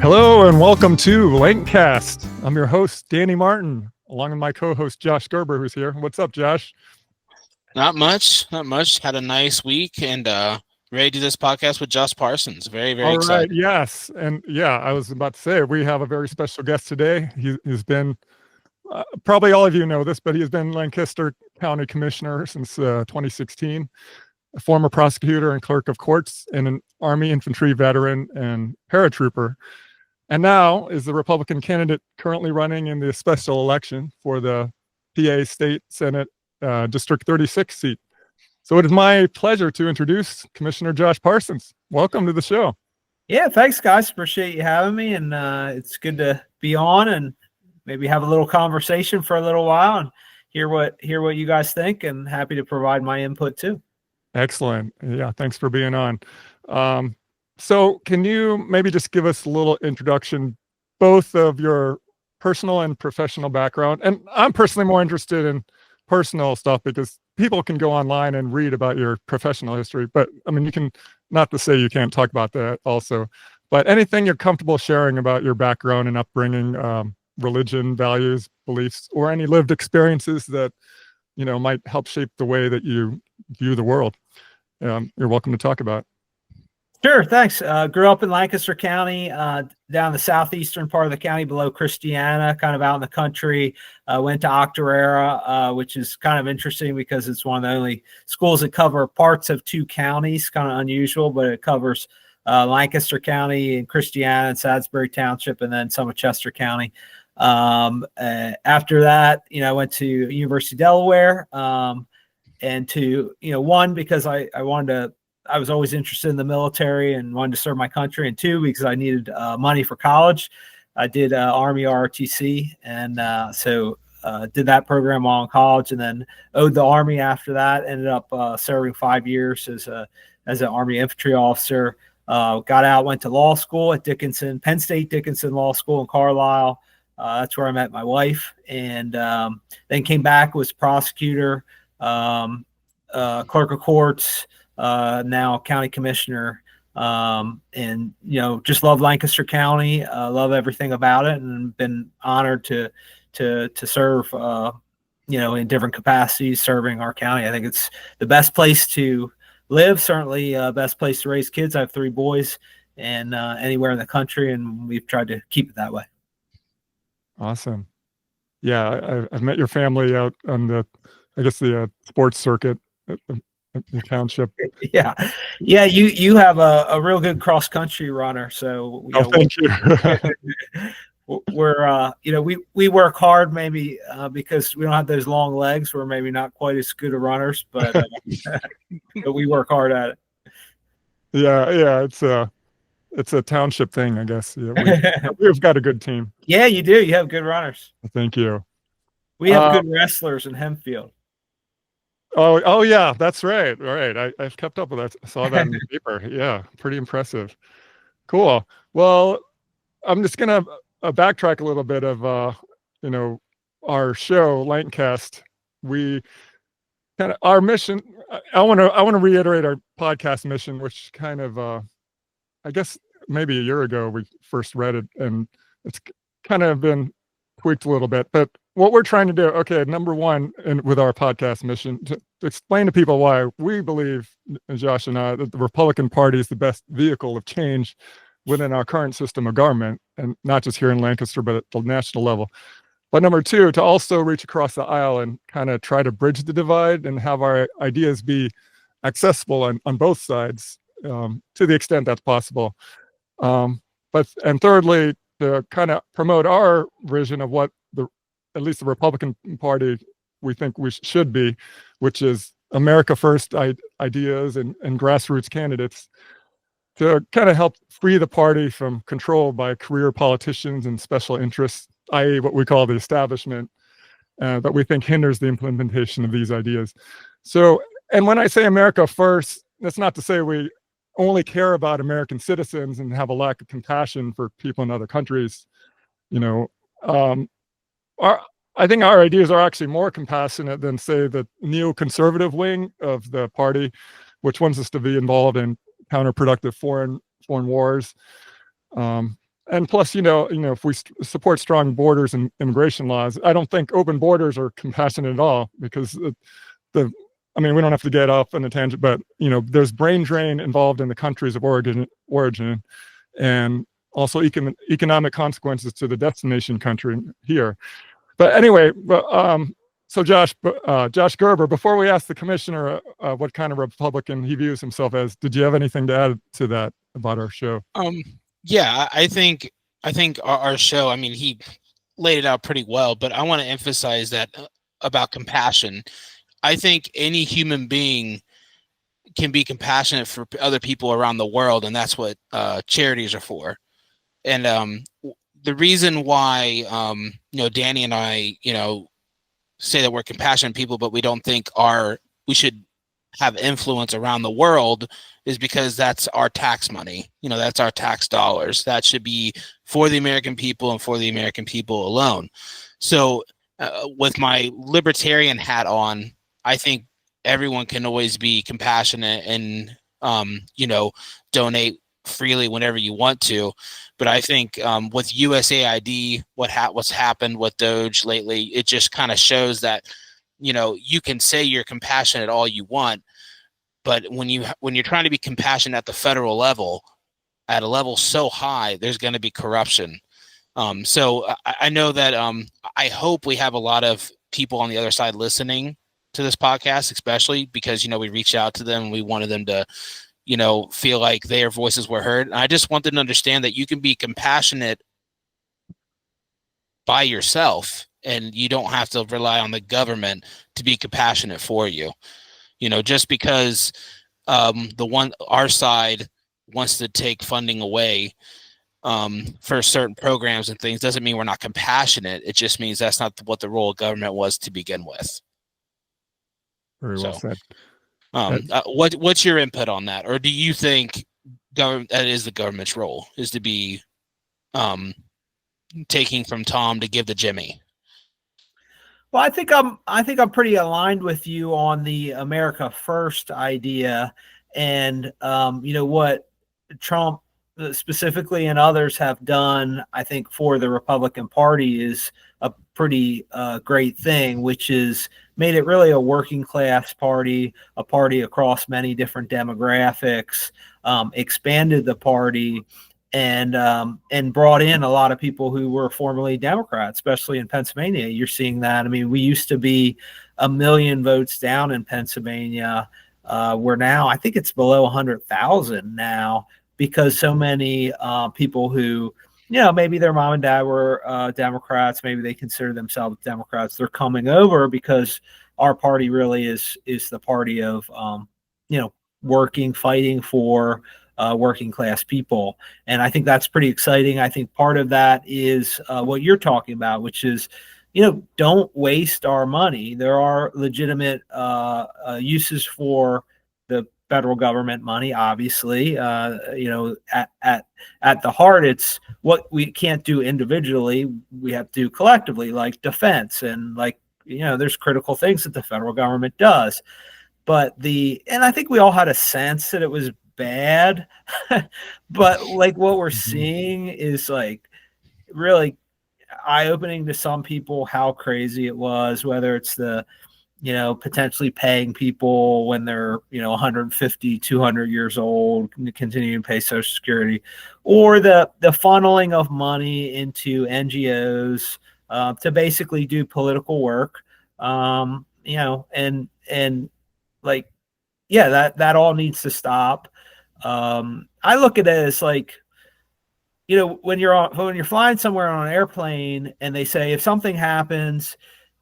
Hello and welcome to Lancast. I'm your host, Danny Martin, along with my co-host, Josh Gerber, who's here. What's up, Josh? Not much. Had a nice week and ready to do this podcast with Josh Parsons. Very All right, excited. yes. And yeah, I was about to say, we have a very special guest today. He's been, probably all of you know this, but he's been Lancaster County Commissioner since 2016, a former prosecutor and clerk of courts, and an Army infantry veteran and paratrooper. And now is the Republican candidate currently running in the special election for the PA State Senate District 36 seat. So it is my pleasure to introduce Commissioner Josh Parsons. Welcome to the show. Yeah, thanks, guys. Appreciate you having me, and it's good to be on and maybe have a little conversation for a little while and hear what you guys think, and happy to provide my input too. Excellent. Yeah, thanks for being on. So can you maybe just give us a little introduction, both of your personal and professional background? And I'm personally more interested in personal stuff because people can go online and read about your professional history, but I mean, you can, not to say you can't talk about that also, but anything you're comfortable sharing about your background and upbringing, religion, values, beliefs, or any lived experiences that, you know, might help shape the way that you view the world. You're welcome to talk about. Sure, thanks. Grew up in Lancaster County, down the southeastern part of the county below Christiana, kind of out in the country. Went to Octorara, which is kind of interesting because it's one of the only schools that cover parts of two counties, kind of unusual, but it covers Lancaster County and Christiana and Salisbury Township, and then some of Chester County. After that, I went to University of Delaware, and to, one, because I was always interested in the military and wanted to serve my country, and two, because I needed money for college. I did Army ROTC, and so did that program while in college, and then owed the Army after that. Ended up serving 5 years as an Army infantry officer. Got out, went to law school at Penn State Dickinson Law School in Carlisle. That's where I met my wife, and then came back, was prosecutor, clerk of courts, now county commissioner, and just love Lancaster County, love everything about it, and been honored to serve in different capacities serving our county. I think it's the best place to live, certainly best place to raise kids. I have 3 boys, and anywhere in the country, and we've tried to keep it that way. Awesome. Yeah, I've met your family out on the sports circuit at the township. Yeah. You have a real good cross country runner. So thank you. We're we work hard, maybe because we don't have those long legs. We're maybe not quite as good of runners, but but we work hard at it. Yeah, it's a township thing, I guess. Yeah, we've got a good team. Yeah, you do. You have good runners. Thank you. We have good wrestlers in Hempfield. Oh yeah, that's right. All right. I've kept up with that. I saw that in the paper. Yeah, pretty impressive. Cool. Well, I'm just gonna backtrack a little bit of our show, Lancast. We kind of, our mission, I want to reiterate our podcast mission, which kind of I guess maybe a year ago we first read it, and it's kind of been tweaked a little bit, but what we're trying to do, number one, and with our podcast mission, to explain to people why we believe, Josh and I, that the Republican Party is the best vehicle of change within our current system of government, and not just here in Lancaster, but at the national level. But number two, to also reach across the aisle and kind of try to bridge the divide and have our ideas be accessible on both sides, to the extent that's possible. And thirdly, to kind of promote our vision of what at least the Republican Party we think we should be, which is America First ideas and grassroots candidates, to kind of help free the party from control by career politicians and special interests, i.e. what we call the establishment, that we think hinders the implementation of these ideas. So, and when I say America First, that's not to say we only care about American citizens and have a lack of compassion for people in other countries. I think our ideas are actually more compassionate than, say, the neoconservative wing of the party, which wants us to be involved in counterproductive foreign wars. And plus, if we support strong borders and immigration laws, I don't think open borders are compassionate at all, because I mean, we don't have to get off on a tangent, but there's brain drain involved in the countries of origin, and also economic consequences to the destination country here. But anyway, so Josh Gerber, before we ask the commissioner what kind of Republican he views himself as, did you have anything to add to that about our show? Yeah, I think our show, I mean, he laid it out pretty well, but I want to emphasize that about compassion. I think any human being can be compassionate for other people around the world, and that's what charities are for. And the reason why Danny and I say that we're compassionate people, but we don't think we should have influence around the world, is because that's our tax money. That's our tax dollars. That should be for the American people and for the American people alone. So with my libertarian hat on, I think everyone can always be compassionate and donate freely whenever you want to. But I think with USAID, what's happened with Doge lately, it just kind of shows that you can say you're compassionate all you want, but when you're trying to be compassionate at the federal level, at a level so high, there's going to be corruption. So I know that I hope we have a lot of people on the other side listening to this podcast, especially because we reached out to them and we wanted them to feel like their voices were heard. And I just want them to understand that you can be compassionate by yourself, and you don't have to rely on the government to be compassionate for you. Just because our side wants to take funding away for certain programs and things doesn't mean we're not compassionate. It just means that's not what the role of government was to begin with. Very well said. What's your input on that? Or do you think that is the government's role, is to be taking from Tom to give to Jimmy? Well, I think I'm pretty aligned with you on the America First idea, and what Trump specifically and others have done, I think, for the Republican Party is a pretty great thing, which is made it really a working class party, a party across many different demographics, expanded the party, and brought in a lot of people who were formerly Democrats, especially in Pennsylvania. You're seeing that. I mean, we used to be 1 million votes down in Pennsylvania. We're now, I think it's below 100,000 now, because so many people who, maybe their mom and dad were Democrats, maybe they consider themselves Democrats, they're coming over because our party really is the party of, fighting for working class people. And I think that's pretty exciting. I think part of that is what you're talking about, which is, don't waste our money. There are legitimate uses for the federal government money, obviously. At the heart, it's what we can't do individually, we have to do collectively, like defense, and there's critical things that the federal government does. But and I think we all had a sense that it was bad, but what we're seeing is really eye-opening to some people how crazy it was, whether it's the potentially paying people when they're 150, 200 years old, continuing to pay Social Security, or the funneling of money into NGOs to basically do political work, that all needs to stop. I look at it as when you're flying somewhere on an airplane and they say if something happens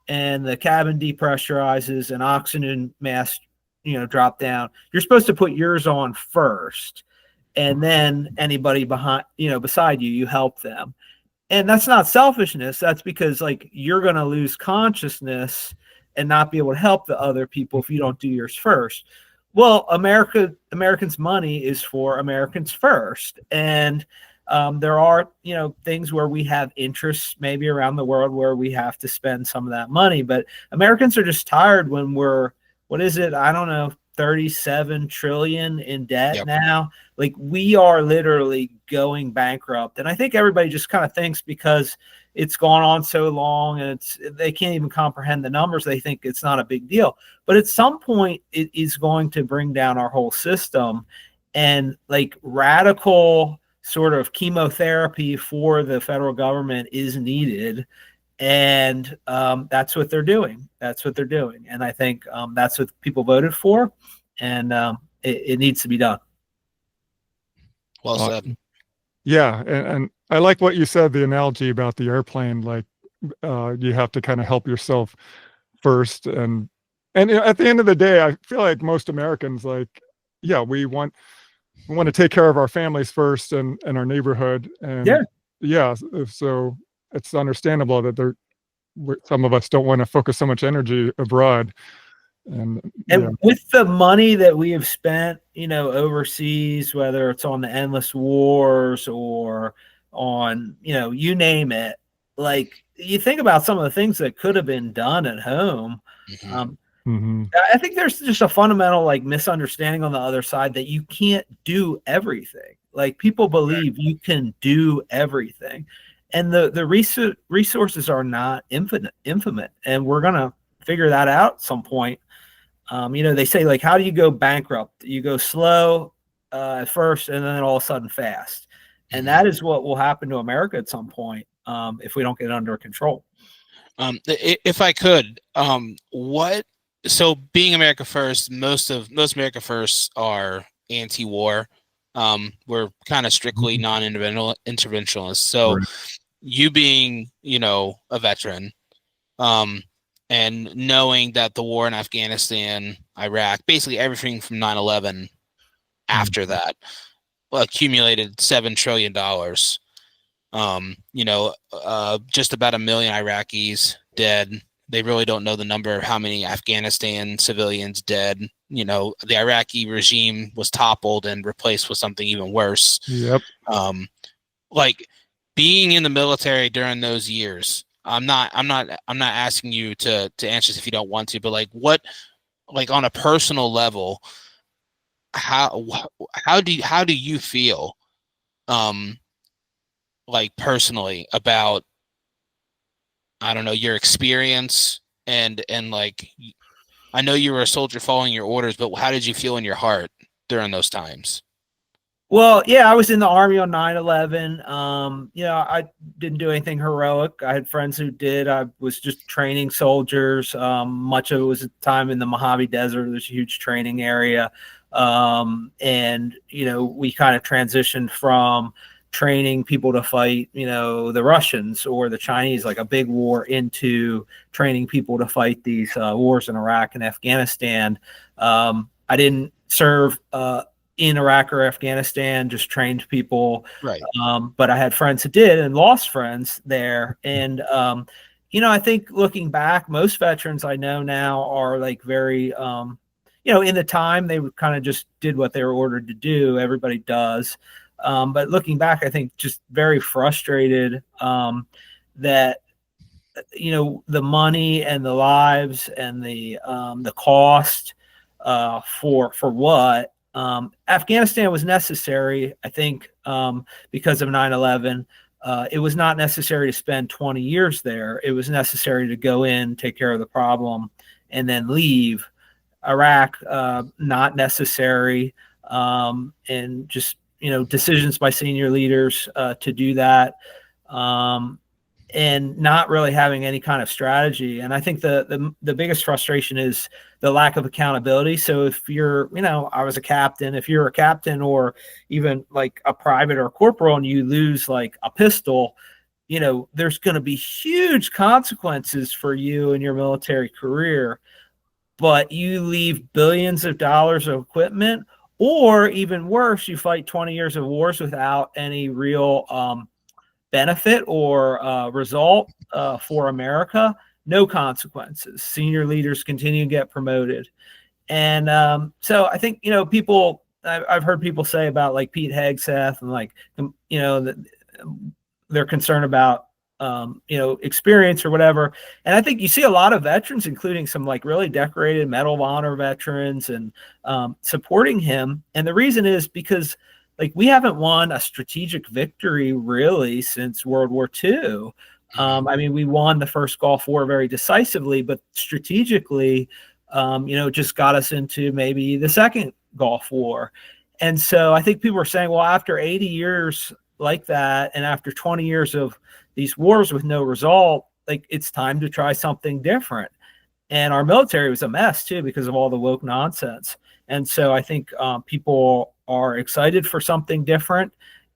and the cabin depressurizes and oxygen masks drop down, you're supposed to put yours on first, and then anybody behind beside you help them. And that's not selfishness. That's because you're going to lose consciousness and not be able to help the other people if you don't do yours first. Well, Americans' money is for Americans first. And there are, things where we have interests maybe around the world where we have to spend some of that money. But Americans are just tired when we're, what is it? I don't know, 37 trillion in debt Yep. now. Like, we are literally going bankrupt. And I think everybody just kind of thinks because it's gone on so long and they can't even comprehend the numbers, they think it's not a big deal. But at some point it is going to bring down our whole system, and like radical sort of chemotherapy for the federal government is needed. And that's what they're doing. That's what they're doing. And I think that's what people voted for. And it needs to be done. Well said. Yeah, and I like what you said, the analogy about the airplane, like, you have to kinda help yourself first, and at the end of the day, I feel like most Americans, like, yeah, we wanna take care of our families first and our neighborhood, Yeah. and yeah, so it's understandable that some of us don't wanna focus so much energy abroad, and yeah. And with the money that we have spent, overseas, whether it's on the endless wars or on, you name it, like, you think about some of the things that could have been done at home. Mhm. Mhm. I think there's just a fundamental like misunderstanding on the other side that you can't do everything. Like, people believe you can do everything, and the resources are not infinite, and we're gonna figure that out at some point. They say, like, how do you go bankrupt? You go slow at first, and then all of a sudden fast, and Mhm. that is what will happen to America at some point if we don't get it under control. If I could, so being America First, most America First are anti-war. We're kind of strictly non-interventionalists. So Right. you being, a veteran, and knowing that the war in Afghanistan, Iraq, basically everything from 9/11 after that accumulated $7 trillion. Just about 1 million Iraqis dead. They really don't know the number of how many Afghanistan civilians dead. The Iraqi regime was toppled and replaced with something even worse. Yep. Like, being in the military during those years, I'm not asking you to answer this if you don't want to, but like on a personal level, how do you feel, like personally, about, I don't know, your experience, and like, I know you were a soldier following your orders, but how did you feel in your heart during those times? Well, yeah, I was in the Army on 9/11. I didn't do anything heroic. I had friends who did. I was just training soldiers. Much of it was at the time in the Mojave Desert. There's a huge training area. And we kind of transitioned from training people to fight, the Russians or the Chinese, like a big war, into training people to fight these wars in Iraq and Afghanistan. I didn't serve in Iraq or Afghanistan, just trained people. Right. But I had friends who did and lost friends there. And, I think looking back, most veterans I know now are like very, in the time they kind of just did what they were ordered to do. Everybody does. But looking back, I think just very frustrated that, the money and the lives and the cost for what. Afghanistan was necessary, I think, because of 9/11. It was not necessary to spend 20 years there. It was necessary to go in, take care of the problem, and then leave. Iraq, not necessary, and just decisions by senior leaders to do that. And not really having any kind of strategy. And I think the biggest frustration is the lack of accountability. So if you're, I was a captain, if you're a captain or even like a private or a corporal and you lose like a pistol, there's going to be huge consequences for you in your military career, but you leave billions of dollars of equipment, or even worse, you fight 20 years of wars without any real, benefit or result for America. No consequences. Senior leaders continue to get promoted. And so I think, people, I've heard people say about like Pete Hegseth and like, they're concerned about experience or whatever. And I think you see a lot of veterans, including some like really decorated Medal of Honor veterans, and supporting him. And the reason is because like we haven't won a strategic victory really since World War II. I mean, we won the first Gulf War very decisively, but strategically, just got us into maybe the second Gulf War. And so I think people are saying, well, after 80 years like that, and after 20 years of these wars with no result, like it's time to try something different. And our military was a mess too because of all the woke nonsense. And so I think people are excited for something different,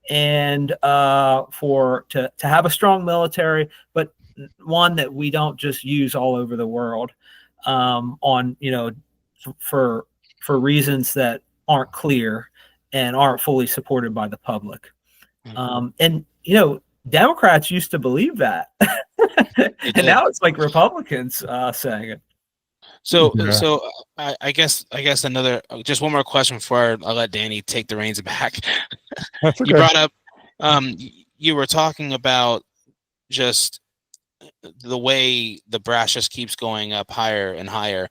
and to have a strong military, but one that we don't just use all over the world for reasons that aren't clear and aren't fully supported by the public. And Democrats used to believe that, and now it's like Republicans saying it. So I guess another, just one more question before I let Danny take the reins back. That's okay. You brought up, you were talking about just the way the brass just keeps going up higher and higher.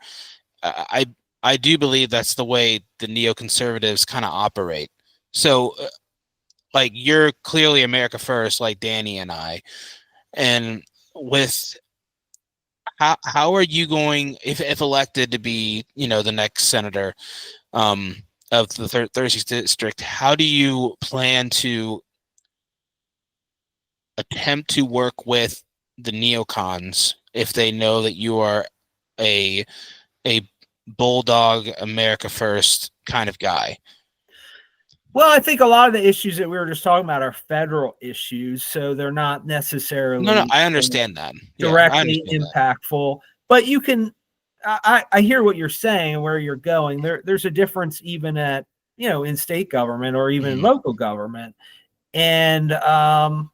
I do believe that's the way the neoconservatives kind of operate. So, like, you're clearly America first, like Danny and I, and with how are you going, if elected to be, the next senator of the 36th district, how do you plan to attempt to work with the neocons if they know that you are a bulldog America first kind of guy? Well, I think a lot of the issues that we were just talking about are federal issues, so they're not necessarily no, I understand that directly impactful. But you can, I hear what you're saying and where you're going. There's a difference even at in state government or even in local government, and I'm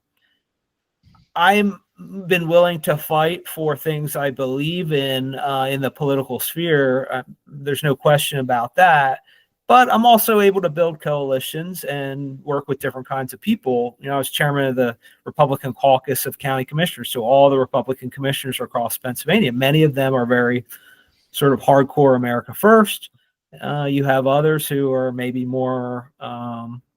been willing to fight for things I believe in the political sphere. There's no question about that. But I'm also able to build coalitions and work with different kinds of people. I was chairman of the Republican caucus of county commissioners. So all the Republican commissioners are across Pennsylvania. Many of them are very sort of hardcore America first. You have others who are maybe more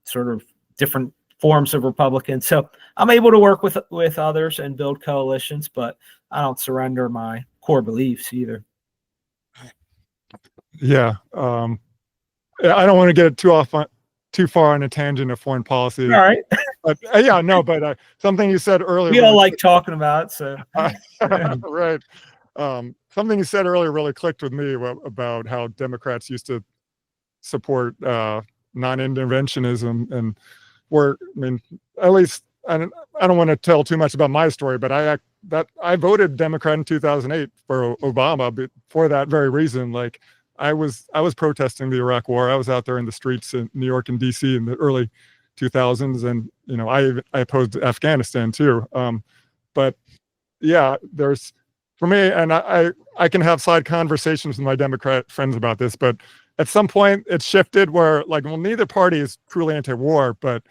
sort of different forms of Republicans. So I'm able to work with others and build coalitions, but I don't surrender my core beliefs either. Yeah. I don't want to get too far on a tangent of foreign policy. All right. But something you said earlier. We all like talking about it, so. Right. Something you said earlier really clicked with me about how Democrats used to support non-interventionism, and at least I don't want to tell too much about my story, but I voted Democrat in 2008 for Obama for that very reason. Like, I was protesting the Iraq War. I was out there in the streets in New York and DC in the early 2000s, and I opposed Afghanistan too. But yeah, there's, for me, and I can have side conversations with my Democrat friends about this, but at some point it shifted where neither party is truly anti-war, but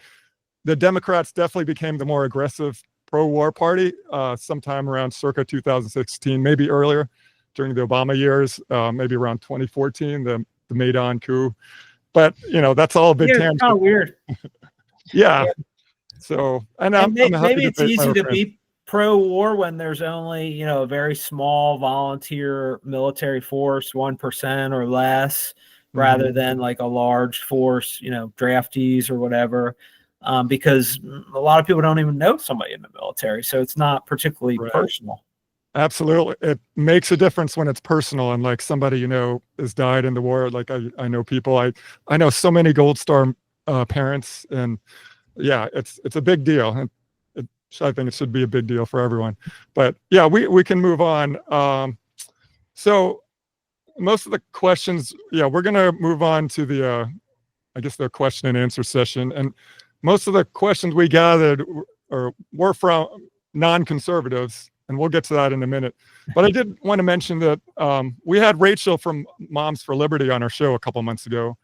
the Democrats definitely became the more aggressive pro-war party sometime around circa 2016, maybe earlier, during the Obama years, maybe around 2014, the Maidan coup. But that's all a big tangent. It's kind of weird. Yeah. So, and maybe it's easy to be pro-war when there's only a very small volunteer military force, 1% or less, rather than like a large force, draftees or whatever. Because a lot of people don't even know somebody in the military, so it's not particularly personal. Absolutely. It makes a difference when it's personal, and like somebody has died in the war. Like I know people. I know so many Gold Star parents, and yeah, it's a big deal. And I think it should be a big deal for everyone. But yeah, we can move on. So most of the questions, we're gonna move on to the the question and answer session, and most of the questions we gathered were from non-conservatives. And we'll get to that in a minute. But I did want to mention that we had Rachel from Moms for Liberty on our show a couple months ago.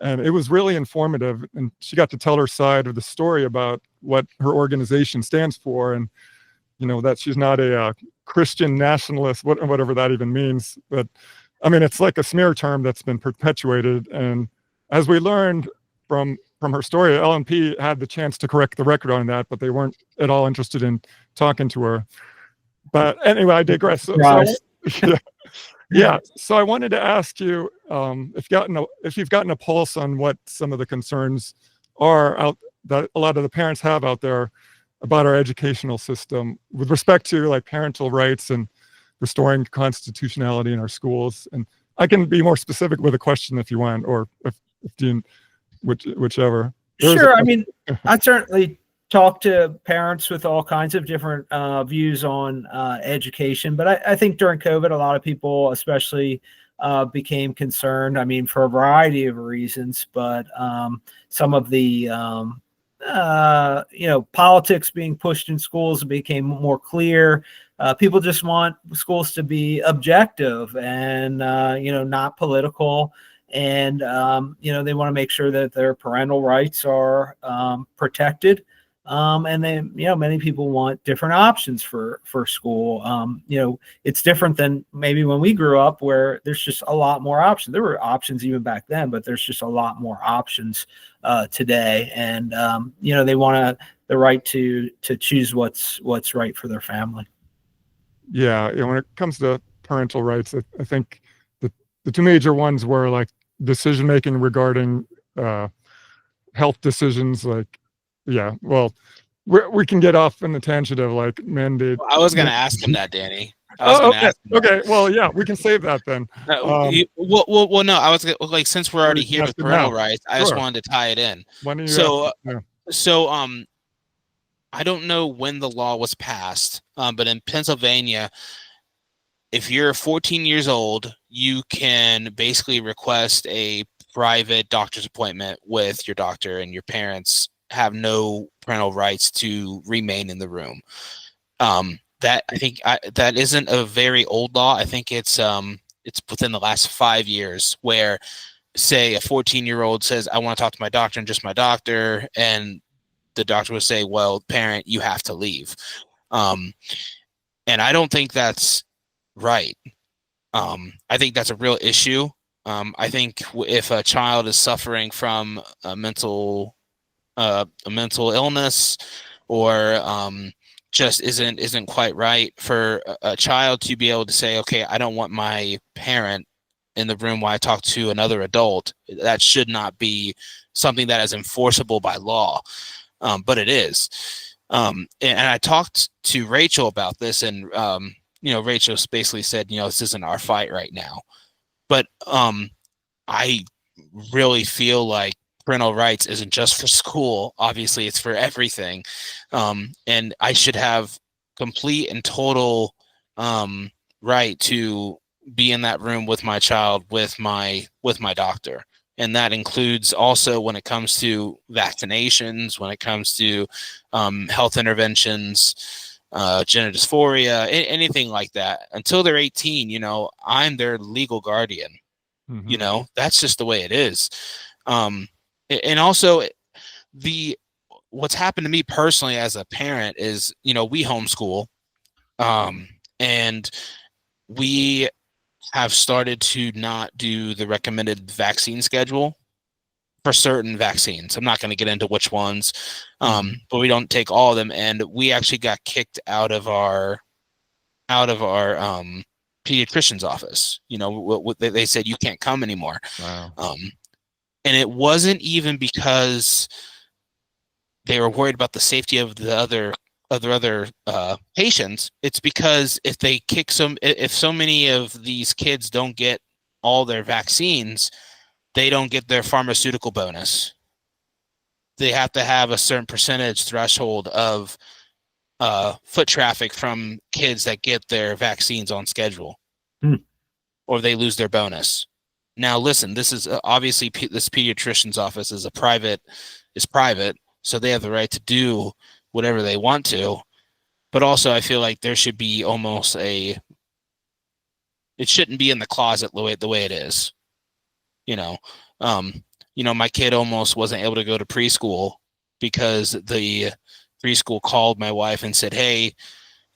And it was really informative. And she got to tell her side of the story about what her organization stands for. And that she's not a Christian nationalist, whatever that even means. But I mean, it's like a smear term that's been perpetuated. And as we learned from her story, LNP had the chance to correct the record on that, but they weren't at all interested in talking to her. But anyway, I digress. Yeah. So I wanted to ask you if you've gotten a pulse on what some of the concerns are out that a lot of the parents have out there about our educational system with respect to like parental rights and restoring constitutionality in our schools. And I can be more specific with a question if you want, or if Dean, whichever. Sure. I mean, I certainly talk to parents with all kinds of different views on education, but I think during COVID, a lot of people, especially, became concerned. I mean, for a variety of reasons, but some of the politics being pushed in schools became more clear. People just want schools to be objective and not political. And they want to make sure that their parental rights are protected. And then, many people want different options for school. It's different than maybe when we grew up, where there's just a lot more options. There were options even back then, but there's just a lot more options today. And they want the right to choose what's right for their family. Yeah, when it comes to parental rights, I think the two major ones were like decision making regarding health decisions, like. Yeah, well, we can get off in the tangent of like mandate. Well, I was going to ask him that, Danny. Okay. Well, yeah, we can save that then. No, no. I was like, since we're already here with parental rights, I just wanted to tie it in. So, I don't know when the law was passed, but in Pennsylvania, if you're 14 years old, you can basically request a private doctor's appointment with your doctor, and your parents have no parental rights to remain in the room. That I think that isn't a very old law. I think it's within the last 5 years, where say a 14-year-old says, I want to talk to my doctor and just my doctor, and the doctor will say, well, parent, you have to leave. And I don't think that's right. I think that's a real issue. I think if a child is suffering from a mental illness, or just isn't quite right, for a child to be able to say, okay, I don't want my parent in the room while I talk to another adult, that should not be something that is enforceable by law. But it is. And I talked to Rachel about this, and Rachel basically said, this isn't our fight right now. But I really feel like parental rights isn't just for school. Obviously, it's for everything. And I should have complete and total right to be in that room with my child, with my doctor. And that includes also when it comes to vaccinations, when it comes to health interventions, gender dysphoria, anything like that. Until they're 18, I'm their legal guardian. Mm-hmm. That's just the way it is. And also, what's happened to me personally as a parent is, we homeschool, and we have started to not do the recommended vaccine schedule for certain vaccines. I'm not going to get into which ones, but we don't take all of them. And we actually got kicked out of our pediatrician's office. They said you can't come anymore. Wow. And it wasn't even because they were worried about the safety of the other patients. It's because if so many of these kids don't get all their vaccines, they don't get their pharmaceutical bonus. They have to have a certain percentage threshold of foot traffic from kids that get their vaccines on schedule, or they lose their bonus. Now, listen, this is obviously this pediatrician's office is private, so they have the right to do whatever they want to. But also, I feel like there should be almost it shouldn't be in the closet the way it is. My kid almost wasn't able to go to preschool because the preschool called my wife and said, hey,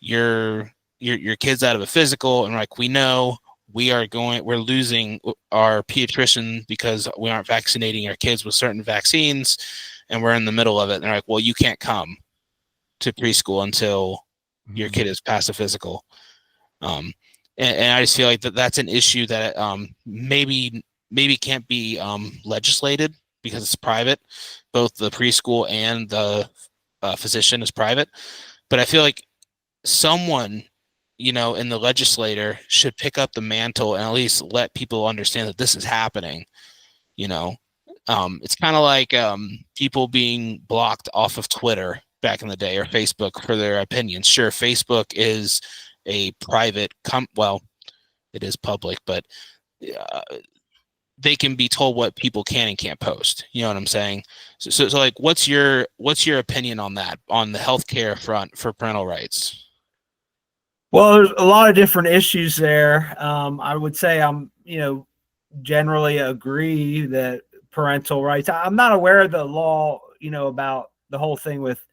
your kids out of a physical, and like, we know we're losing our pediatrician because we aren't vaccinating our kids with certain vaccines, and we're in the middle of it. And they're like, well, you can't come to preschool until your kid is past a physical. And I just feel like that's an issue that maybe can't be legislated because it's private. Both the preschool and the physician is private. But I feel like someone, in the legislature should pick up the mantle and at least let people understand that this is happening. It's kind of like people being blocked off of Twitter back in the day, or Facebook, for their opinions. Sure, Facebook is a private well, it is public, but they can be told what people can and can't post. You know what I'm saying? So like, what's your opinion on that, on the healthcare front for parental rights? Well, there's a lot of different issues there. I would say I'm, generally agree that parental rights. I'm not aware of the law, about the whole thing with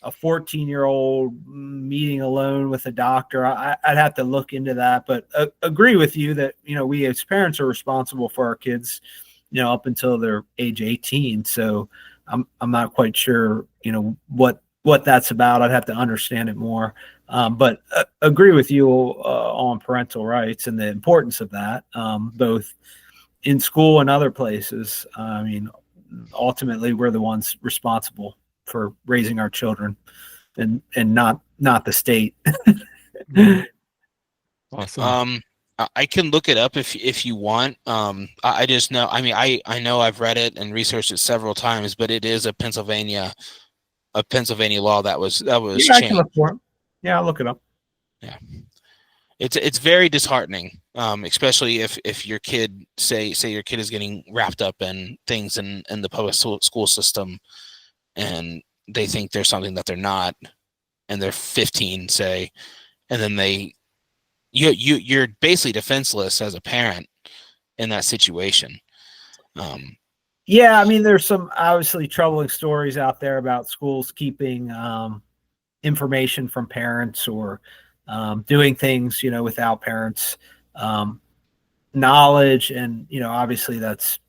a 14-year-old meeting alone with a doctor. I'd have to look into that, but agree with you that, we as parents are responsible for our kids, up until they're age 18. So I'm not quite sure, what that's about. I'd have to understand it more. But agree with you on parental rights and the importance of that, both in school and other places. I mean, ultimately, we're the ones responsible for raising our children, and not the state. Awesome. I can look it up if you want. I just know. I mean, I know I've read it and researched it several times, but it is a Pennsylvania law that was changed. I can look for it. Yeah, I'll look it up. Yeah, it's very disheartening, especially if your kid say your kid is getting wrapped up in things in the public school system, and they think they're something that they're not, and they're 15, say, and then you're basically defenseless as a parent in that situation. Yeah, I mean, there's some obviously troubling stories out there about schools keeping information from parents, or doing things, without parents' knowledge. And, obviously that's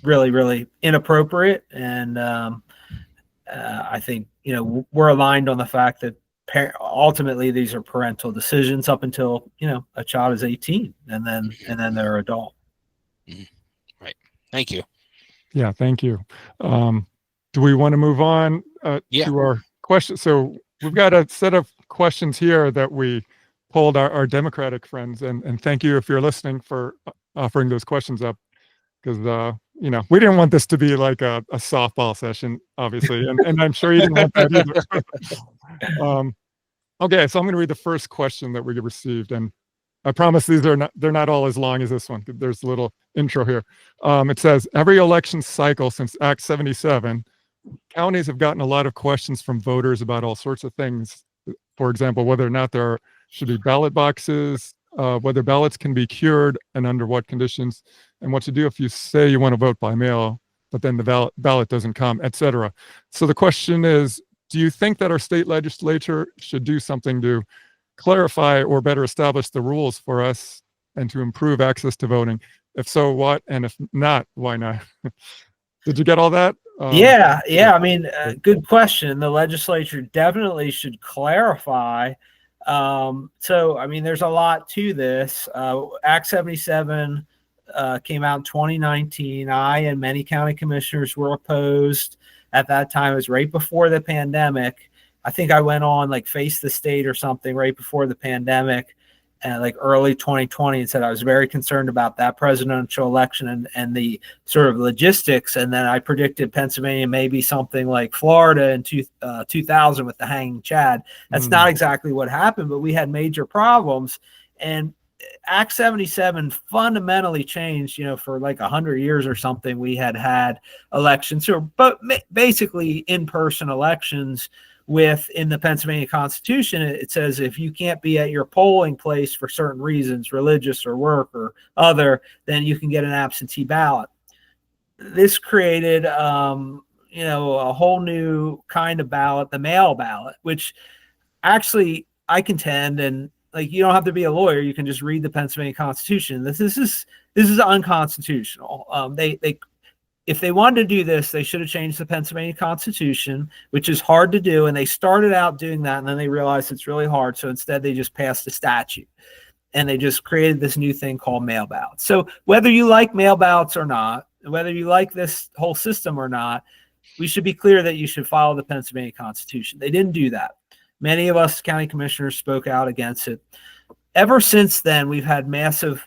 really, really inappropriate. And I think, we're aligned on the fact that ultimately these are parental decisions up until, a child is 18, and then they're adult. Right. Thank you. Yeah, thank you. Do we want to move on to our question? So we've got a set of questions here that we polled our Democratic friends, and thank you if you're listening for offering those questions up, because we didn't want this to be like a softball session, obviously, and I'm sure you didn't want that either. Okay, so I'm going to read the first question that we received, and I promise they're not all as long as this one. There's a little intro here. It says, every election cycle since Act 77, counties have gotten a lot of questions from voters about all sorts of things. For example, whether or not there should be ballot boxes, whether ballots can be cured and under what conditions, and what to do if you say you want to vote by mail, but then the ballot doesn't come, etc. So the question is, do you think that our state legislature should do something to clarify or better establish the rules for us and to improve access to voting? If so, what? And if not, why not? Did you get all that? Yeah. I mean, good question. The legislature definitely should clarify. So, I mean, there's a lot to this. Act 77 came out in 2019. I and many county commissioners were opposed at that time. It was right before the pandemic. I think I went on like Face the State or something right before the pandemic, and like early 2020, and said I was very concerned about that presidential election and the sort of logistics. And then I predicted Pennsylvania, maybe something like Florida in 2000 with the hanging Chad. That's not exactly what happened, but we had major problems. And Act 77 fundamentally changed, for like 100 years or something. We had elections, but basically in-person elections. In the Pennsylvania Constitution, it says if you can't be at your polling place for certain reasons, religious or work or other, then you can get an absentee ballot. This created, a whole new kind of ballot, the mail ballot, which actually I contend, and like, you don't have to be a lawyer. You can just read the Pennsylvania Constitution. This is unconstitutional. If they wanted to do this, they should have changed the Pennsylvania Constitution, which is hard to do. And they started out doing that, and then they realized it's really hard. So instead, they just passed a statute, and they just created this new thing called mail ballots. So whether you like mail ballots or not, whether you like this whole system or not, we should be clear that you should follow the Pennsylvania Constitution. They didn't do that. Many of us county commissioners spoke out against it. Ever since then, we've had massive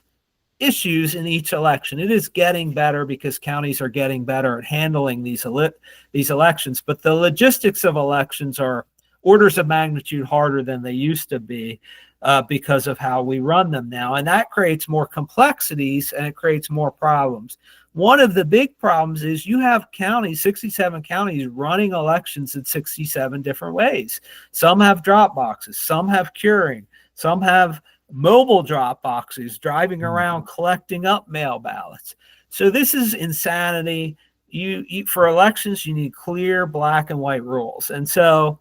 issues in each election. It is getting better because counties are getting better at handling these elections, but the logistics of elections are orders of magnitude harder than they used to be because of how we run them now. And that creates more complexities, and it creates more problems. One of the big problems is you have counties, 67 counties, running elections in 67 different ways. Some have drop boxes, some have curing, some have mobile drop boxes driving around collecting up mail ballots. So this is insanity. For elections, you need clear black and white rules. And so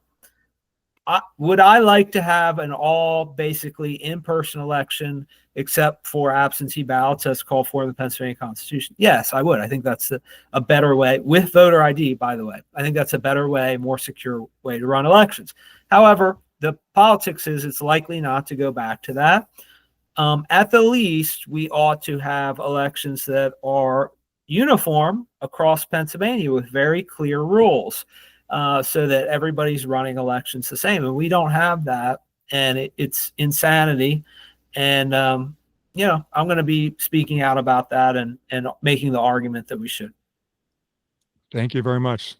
would I like to have an all basically in-person election except for absentee ballots as called for in the Pennsylvania Constitution? Yes, I would. I think that's a better way, with voter ID, by the way. I think that's a better way, more secure way to run elections. However, the politics is it's likely not to go back to that. At the least, we ought to have elections that are uniform across Pennsylvania with very clear rules. So that everybody's running elections the same. And we don't have that, and it's insanity. And, I'm going to be speaking out about that and making the argument that we should. Thank you very much.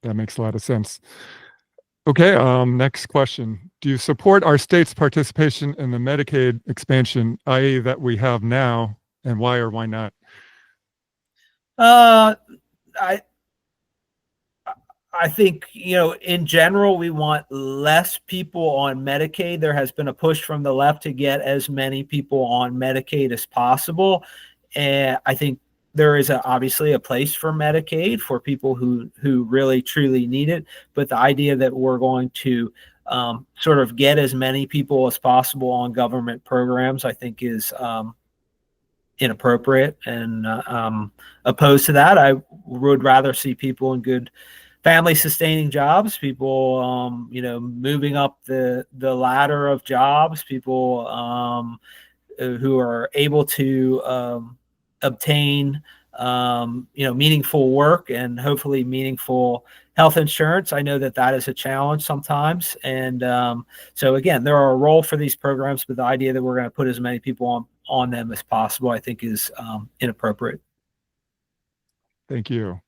That makes a lot of sense. Okay, next question. Do you support our state's participation in the Medicaid expansion, i.e. that we have now, and why or why not? I think, in general, we want less people on Medicaid. There has been a push from the left to get as many people on Medicaid as possible. And I think there is obviously a place for Medicaid for people who really, truly need it. But the idea that we're going to sort of get as many people as possible on government programs, I think is inappropriate and opposed to that. I would rather see people in good family sustaining jobs, people, moving up the ladder of jobs, people who are able to obtain, meaningful work and hopefully meaningful health insurance. I know that is a challenge sometimes. And so again, there are a role for these programs, but the idea that we're going to put as many people on them as possible, I think is inappropriate. Thank you.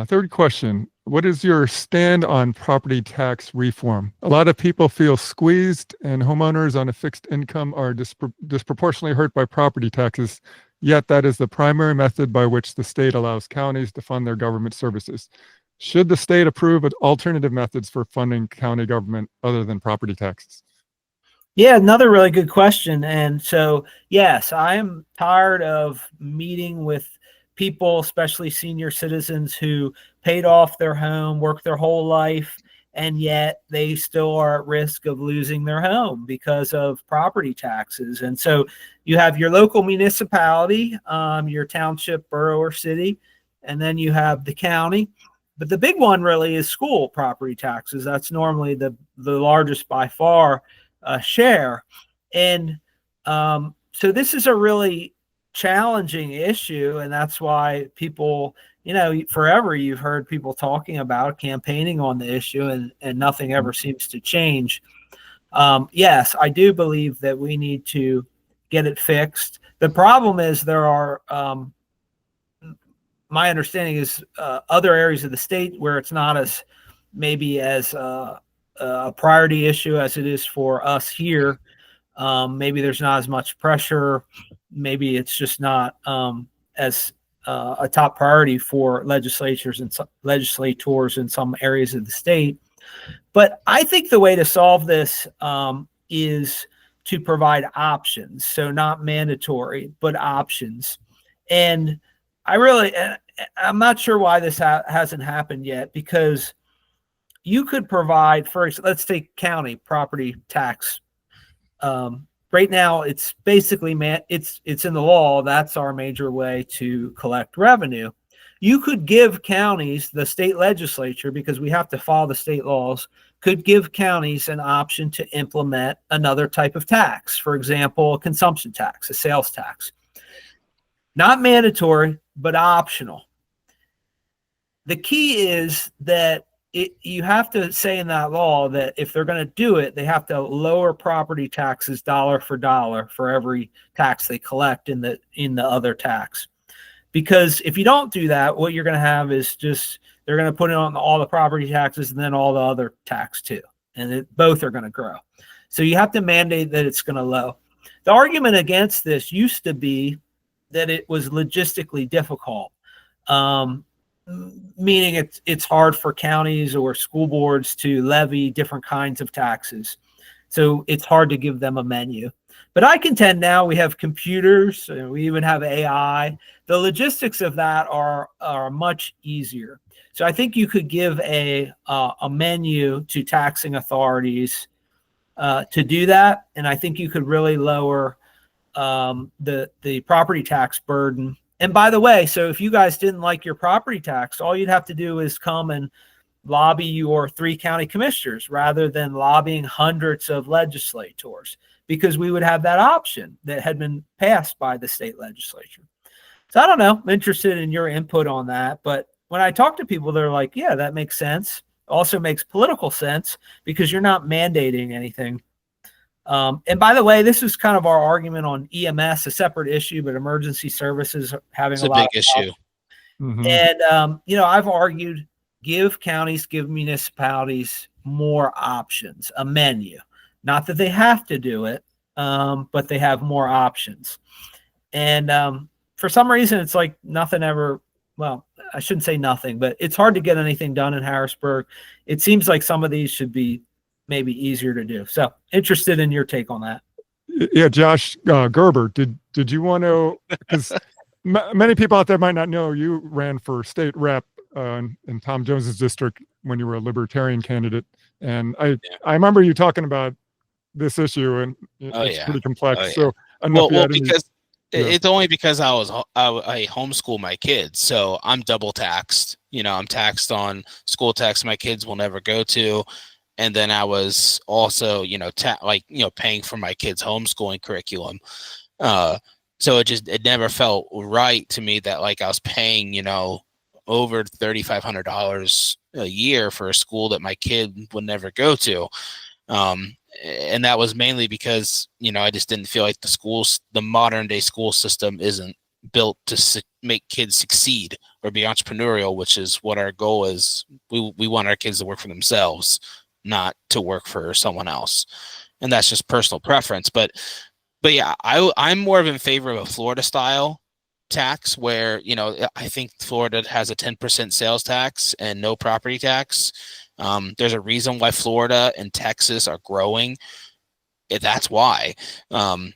Third question. What is your stand on property tax reform? A lot of people feel squeezed, and homeowners on a fixed income are disproportionately hurt by property taxes, yet that is the primary method by which the state allows counties to fund their government services. Should the state approve alternative methods for funding county government other than property taxes? Yeah, another really good question. And so, yes, I am tired of meeting with people, especially senior citizens who paid off their home, worked their whole life, and yet they still are at risk of losing their home because of property taxes. And so you have your local municipality, your township, borough, or city, and then you have the county. But the big one really is school property taxes. That's normally the largest by far share. And so this is a really challenging issue, and that's why people, forever you've heard people talking about campaigning on the issue, and nothing ever seems to change. Yes, I do believe that we need to get it fixed. The problem is there are my understanding is other areas of the state where it's not as maybe as a priority issue as it is for us here. Maybe there's not as much pressure. Maybe it's just not as a top priority for legislators and legislators in some areas of the state. But I think the way to solve this is to provide options. So not mandatory, but options. And I'm not sure why this hasn't happened yet, because you could provide, let's take county property tax. Right now, it's basically it's in the law. That's our major way to collect revenue. You could give counties, the state legislature, because we have to follow the state laws, could give counties an option to implement another type of tax. For example, a consumption tax, a sales tax. Not mandatory, but optional. The key is that you have to say in that law that if they're going to do it, they have to lower property taxes dollar for dollar for every tax they collect in the other tax. Because if you don't do that, what you're going to have is just they're going to put it on all the property taxes and then all the other tax too, and both are going to grow. So you have to mandate that it's going to low. The argument against this used to be that it was logistically difficult. Meaning it's hard for counties or school boards to levy different kinds of taxes. So it's hard to give them a menu. But I contend now we have computers, we even have AI. The logistics of that are much easier. So I think you could give a menu to taxing authorities to do that. And I think you could really lower the property tax burden. And by the way, so if you guys didn't like your property tax, all you'd have to do is come and lobby your 3 county commissioners rather than lobbying hundreds of legislators, because we would have that option that had been passed by the state legislature. So I don't know, I'm interested in your input on that. But when I talk to people, they're like, yeah, that makes sense. Also makes political sense because you're not mandating anything. And by the way, this is kind of our argument on EMS, a separate issue, but emergency services having a big issue. Mm-hmm. And, I've argued give counties, give municipalities more options, a menu. Not that they have to do it, but they have more options. And for some reason, it's like nothing ever, well, I shouldn't say nothing, but it's hard to get anything done in Harrisburg. It seems like some of these should be maybe easier to do. So interested in your take on that. Yeah, Josh Gerber, did you want to, because many people out there might not know you ran for state rep in Tom Jones's district when you were a libertarian candidate. And I remember you talking about this issue, and it's pretty complex. So because it's only because I homeschool my kids, so I'm double taxed. I'm taxed on school tax my kids will never go to. And then I was also, paying for my kids' homeschooling curriculum. So it never felt right to me that I was paying, over $3,500 a year for a school that my kid would never go to. And that was mainly because, I just didn't feel like the modern day school system isn't built to make kids succeed or be entrepreneurial, which is what our goal is. We want our kids to work for themselves, not to work for someone else. And that's just personal preference. But yeah, I'm more in favor of a Florida style tax where, I think Florida has a 10% sales tax and no property tax. There's a reason why Florida and Texas are growing. That's why, and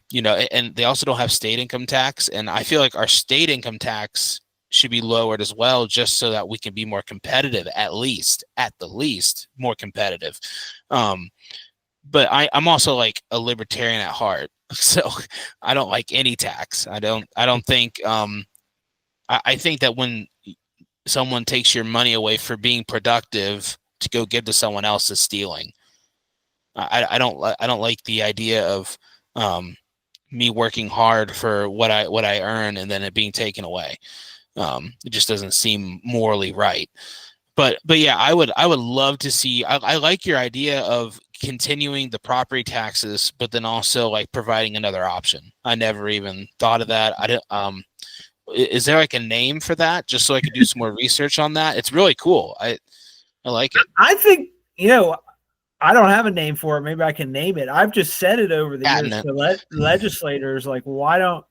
they also don't have state income tax. And I feel like our state income tax should be lowered as well, just so that we can be more competitive, at the least more competitive. But I'm also like a libertarian at heart, so I don't like any tax. I don't think I think that when someone takes your money away for being productive to go give to someone else is stealing. I don't like the idea of me working hard for what I earn and then it being taken away. It just doesn't seem morally right. But yeah, I would love to see. I like your idea of continuing the property taxes, but then also providing another option. I never even thought of that. I didn't. Is there a name for that? Just so I could do some more research on that. It's really cool. I like it. I think I don't have a name for it. Maybe I can name it. I've just said it over the years to legislators, why don't,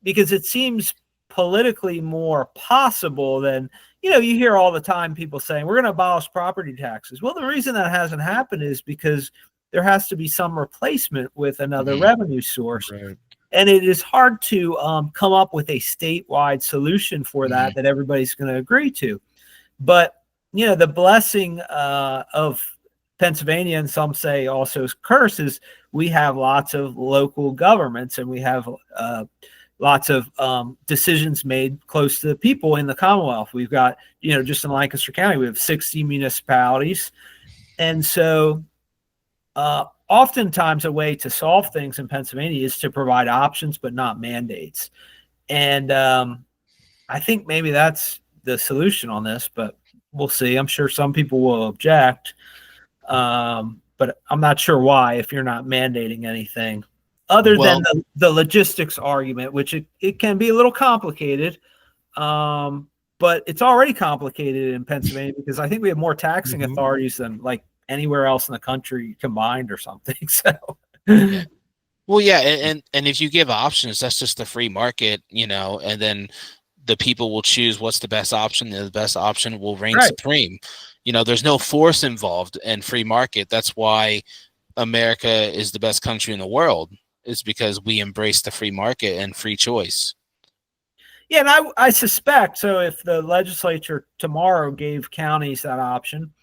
because it seems politically more possible than, you hear all the time people saying we're going to abolish property taxes. Well, the reason that hasn't happened is because there has to be some replacement with another revenue source. Right. And it is hard to come up with a statewide solution for that everybody's going to agree to. But the blessing of Pennsylvania, and some say also curse, is we have lots of local governments, and we have lots of decisions made close to the people in the Commonwealth. We've got, just in Lancaster County, we have 60 municipalities. And so oftentimes a way to solve things in Pennsylvania is to provide options, but not mandates. And I think maybe that's the solution on this, but we'll see. I'm sure some people will object, but I'm not sure why if you're not mandating anything. Other than the logistics argument, which it can be a little complicated, but it's already complicated in Pennsylvania because I think we have more taxing authorities than like anywhere else in the country combined or something. So, yeah. Well, yeah, and if you give options, that's just the free market, and then the people will choose what's the best option, and the best option will reign supreme. There's no force involved in free market. That's why America is the best country in the world. Is because we embrace the free market and free choice. Yeah, and I suspect, so if the legislature tomorrow gave counties that option,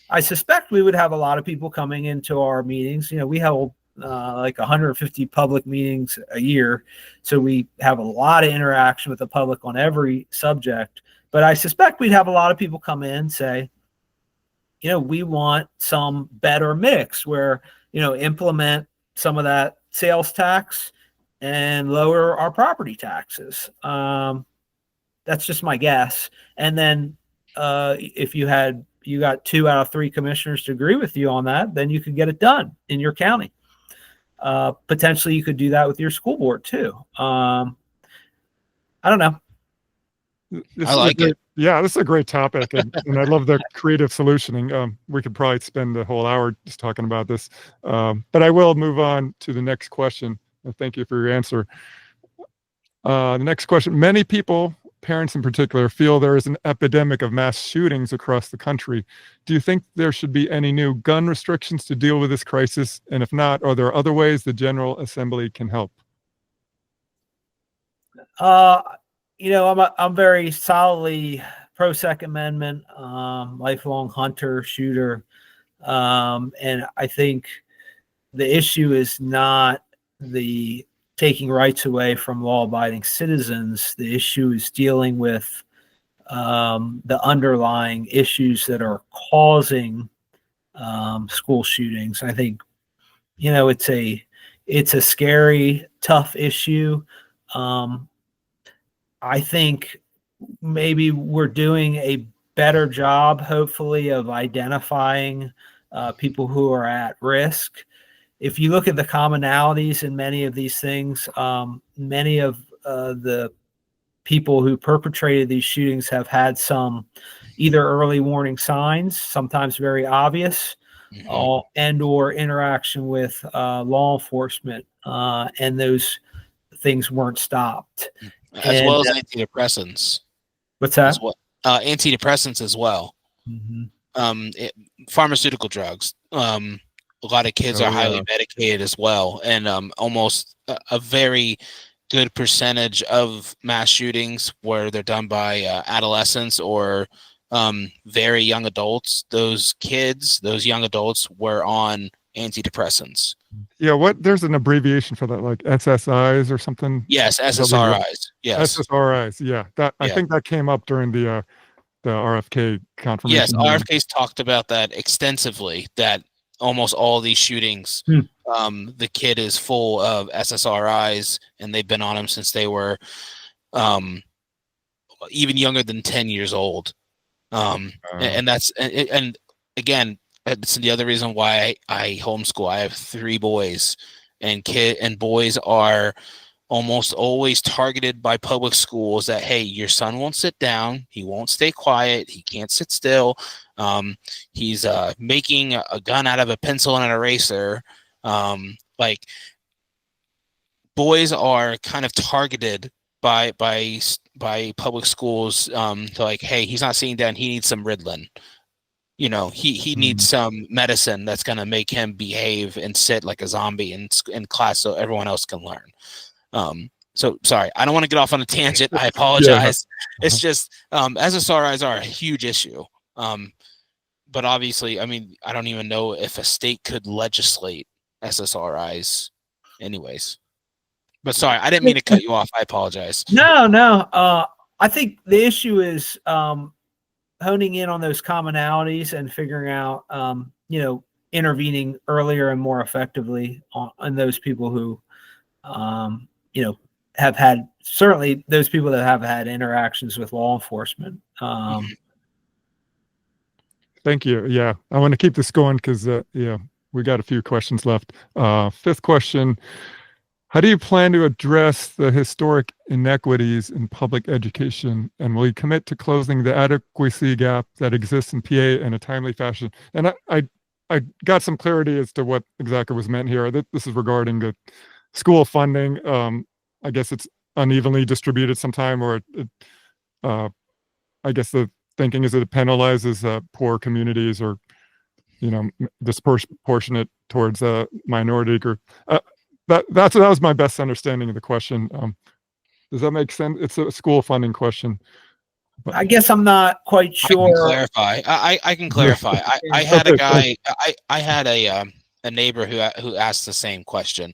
I suspect we would have a lot of people coming into our meetings. We hold like 150 public meetings a year, so we have a lot of interaction with the public on every subject. But I suspect we'd have a lot of people come in and say, we want some better mix where, implement some of that sales tax and lower our property taxes. That's just my guess. And then if you got 2 out of 3 commissioners to agree with you on that, then you could get it done in your county. Potentially you could do that with your school board too. I don't know. I like it. Yeah, this is a great topic, and I love the creative solutioning. We could probably spend the whole hour just talking about this, but I will move on to the next question. And thank you for your answer. The next question: many people, parents in particular, feel there is an epidemic of mass shootings across the country. Do you think there should be any new gun restrictions to deal with this crisis? And if not, are there other ways the General Assembly can help? I'm very solidly pro Second Amendment, lifelong hunter, shooter. And I think the issue is not the taking rights away from law-abiding citizens. The issue is dealing with the underlying issues that are causing school shootings. I think, it's a scary, tough issue. I think maybe we're doing a better job, hopefully, of identifying people who are at risk. If you look at the commonalities in many of these things, many of the people who perpetrated these shootings have had some either early warning signs, sometimes very obvious, and or interaction with law enforcement, and those things weren't stopped. As well as antidepressants. What's that? Antidepressants as well. Pharmaceutical drugs. A lot of kids are highly medicated as well, and almost a very good percentage of mass shootings where they're done by adolescents or very young adults. Those young adults were on antidepressants. Yeah, there's an abbreviation for that, like SSIs or something. Yes, SSRIs. Yes, SSRIs. Yeah, I think that came up during the RFK confirmation. Yes, RFK's talked about that extensively. That almost all these shootings, the kid is full of SSRIs, and they've been on them since they were even younger than 10 years old. And that's and again. That's the other reason why I homeschool. I have 3 boys, and boys are almost always targeted by public schools that, hey, your son won't sit down, he won't stay quiet, he can't sit still, he's making a gun out of a pencil and an eraser. Like, boys are kind of targeted by public schools to, like, hey, he's not sitting down, he needs some Ritalin. He needs some medicine that's going to make him behave and sit like a zombie in class so everyone else can learn. So sorry, I don't want to get off on a tangent. I apologize. It's just SSRIs are a huge issue. but obviously, I mean, I don't even know if a state could legislate SSRIs anyways. But sorry, I didn't mean to cut you off. I apologize. No. I think the issue is honing in on those commonalities and figuring out, intervening earlier and more effectively on those people who, have had, certainly those people that have had interactions with law enforcement. Thank you. Yeah, I want to keep this going because, we got a few questions left. Fifth question. How do you plan to address the historic inequities in public education, and will you commit to closing the adequacy gap that exists in PA in a timely fashion? And I got some clarity as to what exactly was meant here. This is regarding the school funding. I guess it's unevenly distributed sometime, or I guess the thinking is that it penalizes poor communities, or disproportionate towards a minority group. That was my best understanding of the question. Does that make sense? It's a school funding question. I guess I'm not quite sure. I can clarify. I can clarify. I had a guy. I had a neighbor who asked the same question.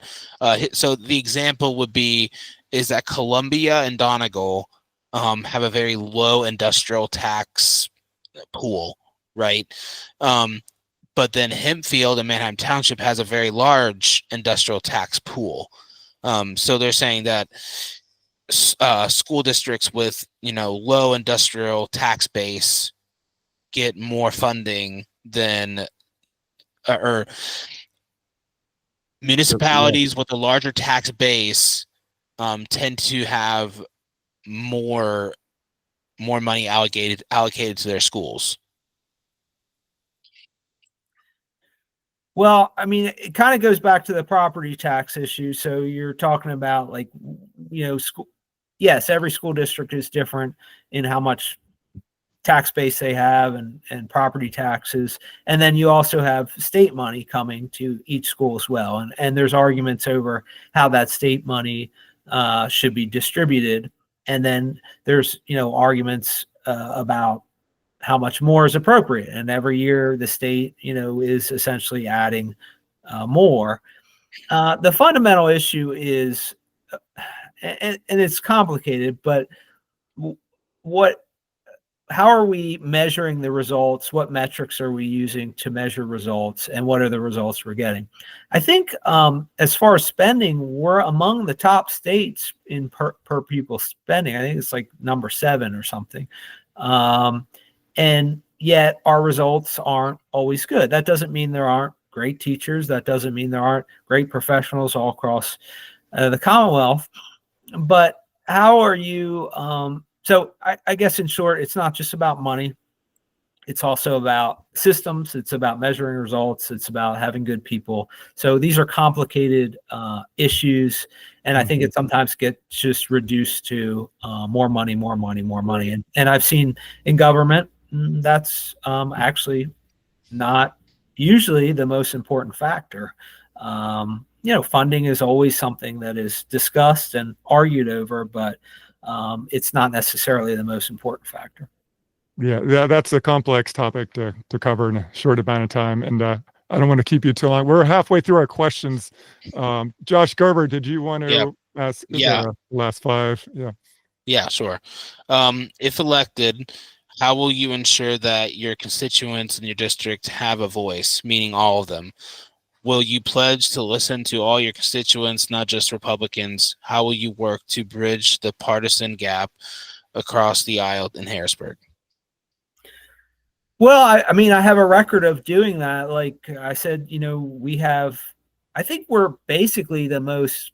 So the example would be is that Columbia and Donegal have a very low industrial tax pool, right? But then Hempfield and Manheim Township has a very large industrial tax pool. So they're saying that school districts with low industrial tax base get more funding than or municipalities with a larger tax base tend to have more money allocated to their schools. Well, I mean, it kind of goes back to the property tax issue. So you're talking about school. Yes, every school district is different in how much tax base they have and property taxes. And then you also have state money coming to each school as well. And there's arguments over how that state money should be distributed. And then there's, arguments about how much more is appropriate. And every year the state, is essentially adding more. The fundamental issue is, and it's complicated, but how are we measuring the results? What metrics are we using to measure results, and what are the results we're getting? I think as far as spending, we're among the top states in per pupil spending. I think it's like number 7 or something. And yet our results aren't always good. That doesn't mean there aren't great teachers. That doesn't mean there aren't great professionals all across the Commonwealth. But how are you? So I guess in short, it's not just about money. It's also about systems. It's about measuring results. It's about having good people. So these are complicated issues. And I think it sometimes gets just reduced to more money. And I've seen in government, that's actually not usually the most important factor. Funding is always something that is discussed and argued over, but it's not necessarily the most important factor. Yeah, that's a complex topic to cover in a short amount of time. And I don't want to keep you too long. We're halfway through our questions. Josh Gerber, did you want to ask the last 5? Yeah, sure. If elected, how will you ensure that your constituents in your district have a voice, meaning all of them? Will you pledge to listen to all your constituents, not just Republicans? How will you work to bridge the partisan gap across the aisle in Harrisburg? Well, I have a record of doing that. Like I said, I think we're basically the most,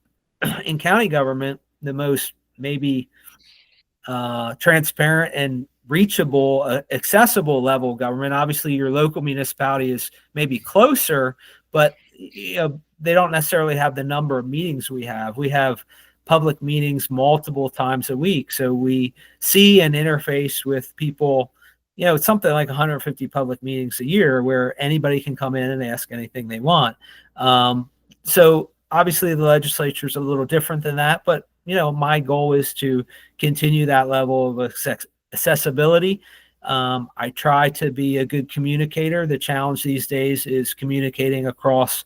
in county government, the most maybe transparent and reachable, accessible level of government. Obviously, your local municipality is maybe closer, but they don't necessarily have the number of meetings we have. We have public meetings multiple times a week, so we see and interface with people. It's something like 150 public meetings a year where anybody can come in and ask anything they want. So obviously the legislature is a little different than that, but my goal is to continue that level of accessibility. I try to be a good communicator. The challenge these days is communicating across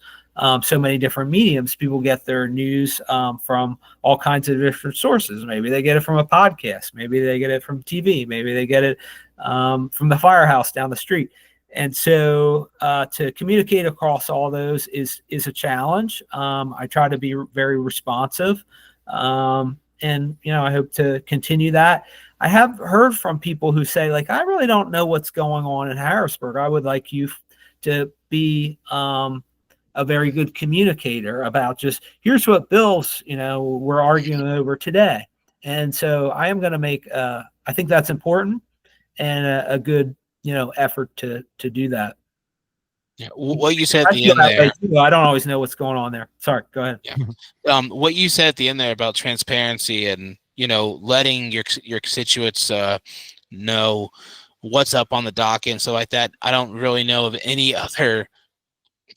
so many different mediums. People get their news from all kinds of different sources. Maybe they get it from a podcast. Maybe they get it from TV. Maybe they get it from the firehouse down the street. And so to communicate across all those is a challenge. I try to be very responsive. And, I hope to continue that. I have heard from people who say, like, I really don't know what's going on in Harrisburg. I would like you to be a very good communicator about just, here's what bills, we're arguing over today. And so I am going to make, I think that's important and a good, effort to do that. Yeah. What you said at the end there. I don't always know what's going on there. Sorry, go ahead. Yeah. What you said at the end there about transparency and, letting your constituents know what's up on the docket and stuff like that. I don't really know of any other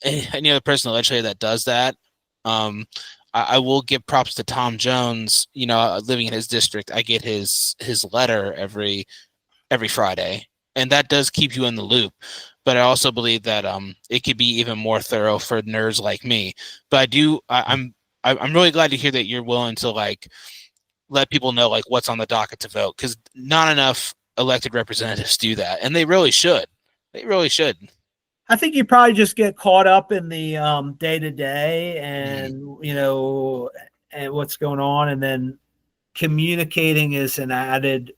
person in the legislature that does that. I will give props to Tom Jones. Living in his district, I get his letter every Friday, and that does keep you in the loop. But I also believe that it could be even more thorough for nerds like me. But I'm really glad to hear that you're willing to let people know what's on the docket to vote, because not enough elected representatives do that, and they really should. I think you probably just get caught up in the day to day and and what's going on, and then communicating is an added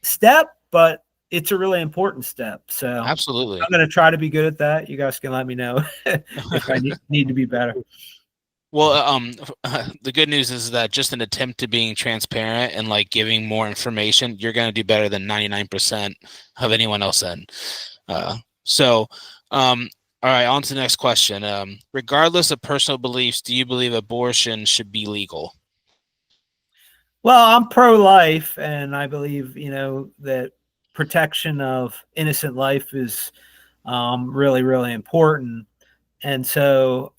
step, but it's a really important step. So absolutely, I'm going to try to be good at that. You guys can let me know if I need to be better. Well, the good news is that just an attempt to being transparent and giving more information, you're going to do better than 99% of anyone else in. All right, on to the next question. Regardless of personal beliefs, do you believe abortion should be legal? Well, I'm pro-life, and I believe, that protection of innocent life is really, really important. And so,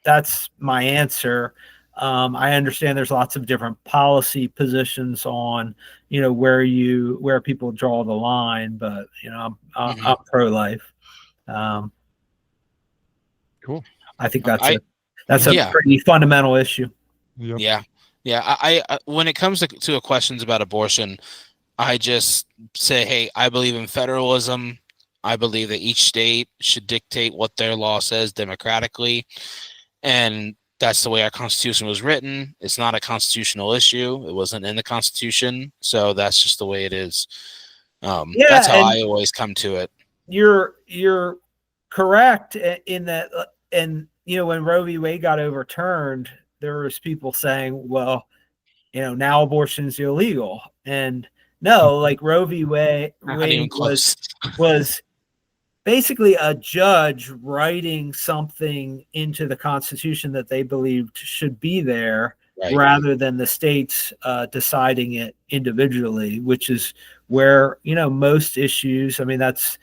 that's my answer. I understand there's lots of different policy positions on, where people draw the line, but I'm pro-life. Cool. I think that's a pretty fundamental issue. Yep. Yeah. I when it comes to questions about abortion, I just say, hey, I believe in federalism. I believe that each state should dictate what their law says democratically. And that's the way our Constitution was written. It's not a constitutional issue. It wasn't in the Constitution. So that's just the way it is. That's how I always come to it. You're correct in that. And, when Roe v. Wade got overturned, there was people saying, well, now abortion is illegal. And no, Roe v. Wade was basically a judge writing something into the Constitution that they believed should be there, right, rather than the states deciding it individually, which is where, most issues, that's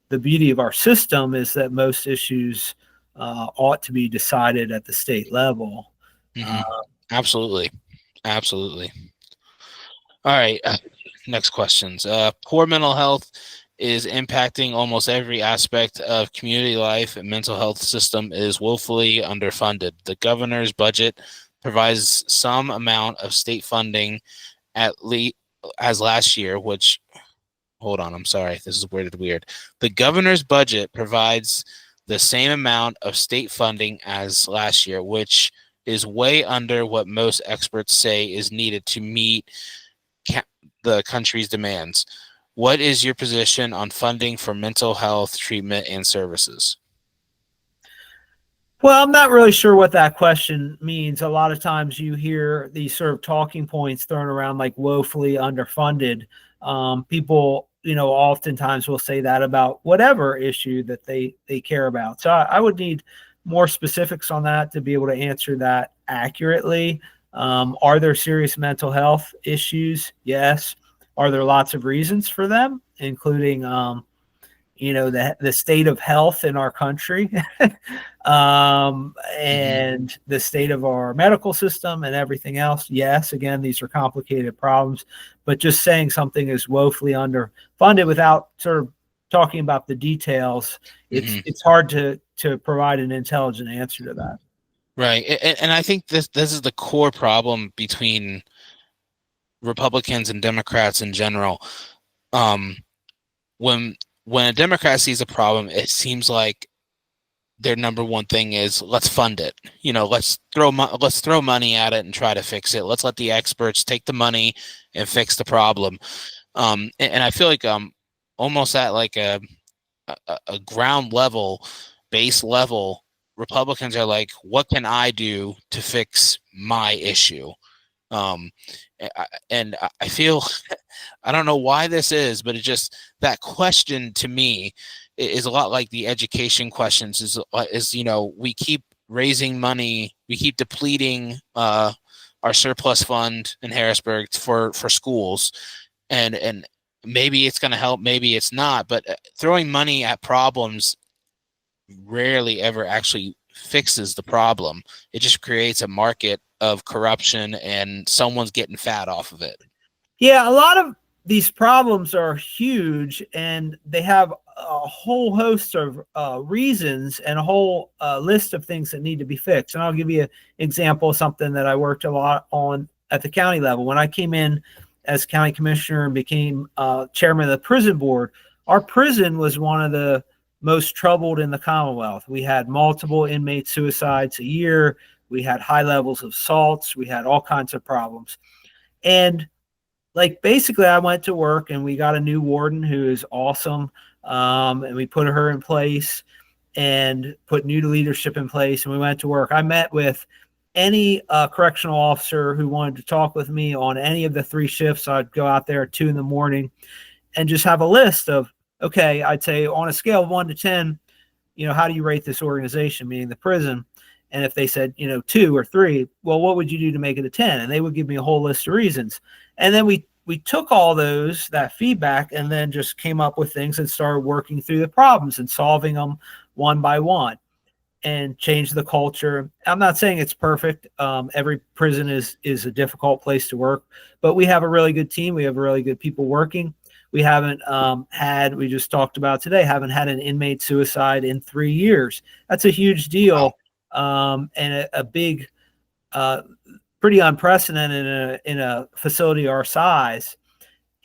the beauty of our system, is that most issues ought to be decided at the state level. Mm-hmm. Absolutely. All right. Next questions. Poor mental health is impacting almost every aspect of community life, and mental health system is woefully underfunded. The governor's budget provides some amount of state funding at least as last year, which, hold on, I'm sorry, this is worded weird. The governor's budget provides the same amount of state funding as last year, which is way under what most experts say is needed to meet the country's demands. What is your position on funding for mental health treatment and services? Well, I'm not really sure what that question means. A lot of times you hear these sort of talking points thrown around like woefully underfunded. People, oftentimes will say that about whatever issue that they care about. So I would need more specifics on that to be able to answer that accurately. Are there serious mental health issues? Yes. Are there lots of reasons for them, including, the state of health in our country, and the state of our medical system and everything else. Yes, again, these are complicated problems, but just saying something is woefully underfunded without sort of talking about the details, it's hard to provide an intelligent answer to that. Right. And I think this is the core problem between Republicans and Democrats in general. When a Democrat sees a problem, it seems like their number one thing is let's fund it. Let's throw money at it and try to fix it. Let's let the experts take the money and fix the problem. And I feel like almost at like a ground level, base level, Republicans are like, what can I do to fix my issue? And I feel, I don't know why this is, but it just, that question to me is a lot like the education questions is, we keep raising money, we keep depleting our surplus fund in Harrisburg for schools, and maybe it's going to help, maybe it's not, but throwing money at problems rarely ever actually fixes the problem. It just creates a market of corruption and someone's getting fat off of it. Yeah, a lot of these problems are huge and they have a whole host of reasons and a whole list of things that need to be fixed. And I'll give you an example of something that I worked a lot on at the county level. When I came in as county commissioner and became chairman of the prison board, our prison was one of the most troubled in the Commonwealth. We had multiple inmate suicides a year. We had high levels of assaults. We had all kinds of problems. And basically I went to work and we got a new warden who is awesome. And we put her in place and put new leadership in place. And we went to work. I met with any correctional officer who wanted to talk with me on any of the 3 shifts. I'd go out there at 2 a.m. and just have a list of, okay, I'd say on a scale of 1 to 10, how do you rate this organization, meaning the prison? And if they said, 2 or 3, well, what would you do to make it a 10? And they would give me a whole list of reasons. And then we took all that feedback, and then just came up with things and started working through the problems and solving them one by one and changed the culture. I'm not saying it's perfect. Every prison is a difficult place to work, but we have a really good team. We have really good people working. We haven't we just talked about today, haven't had an inmate suicide in 3 years. That's a huge deal. And a big, pretty unprecedented in a facility our size.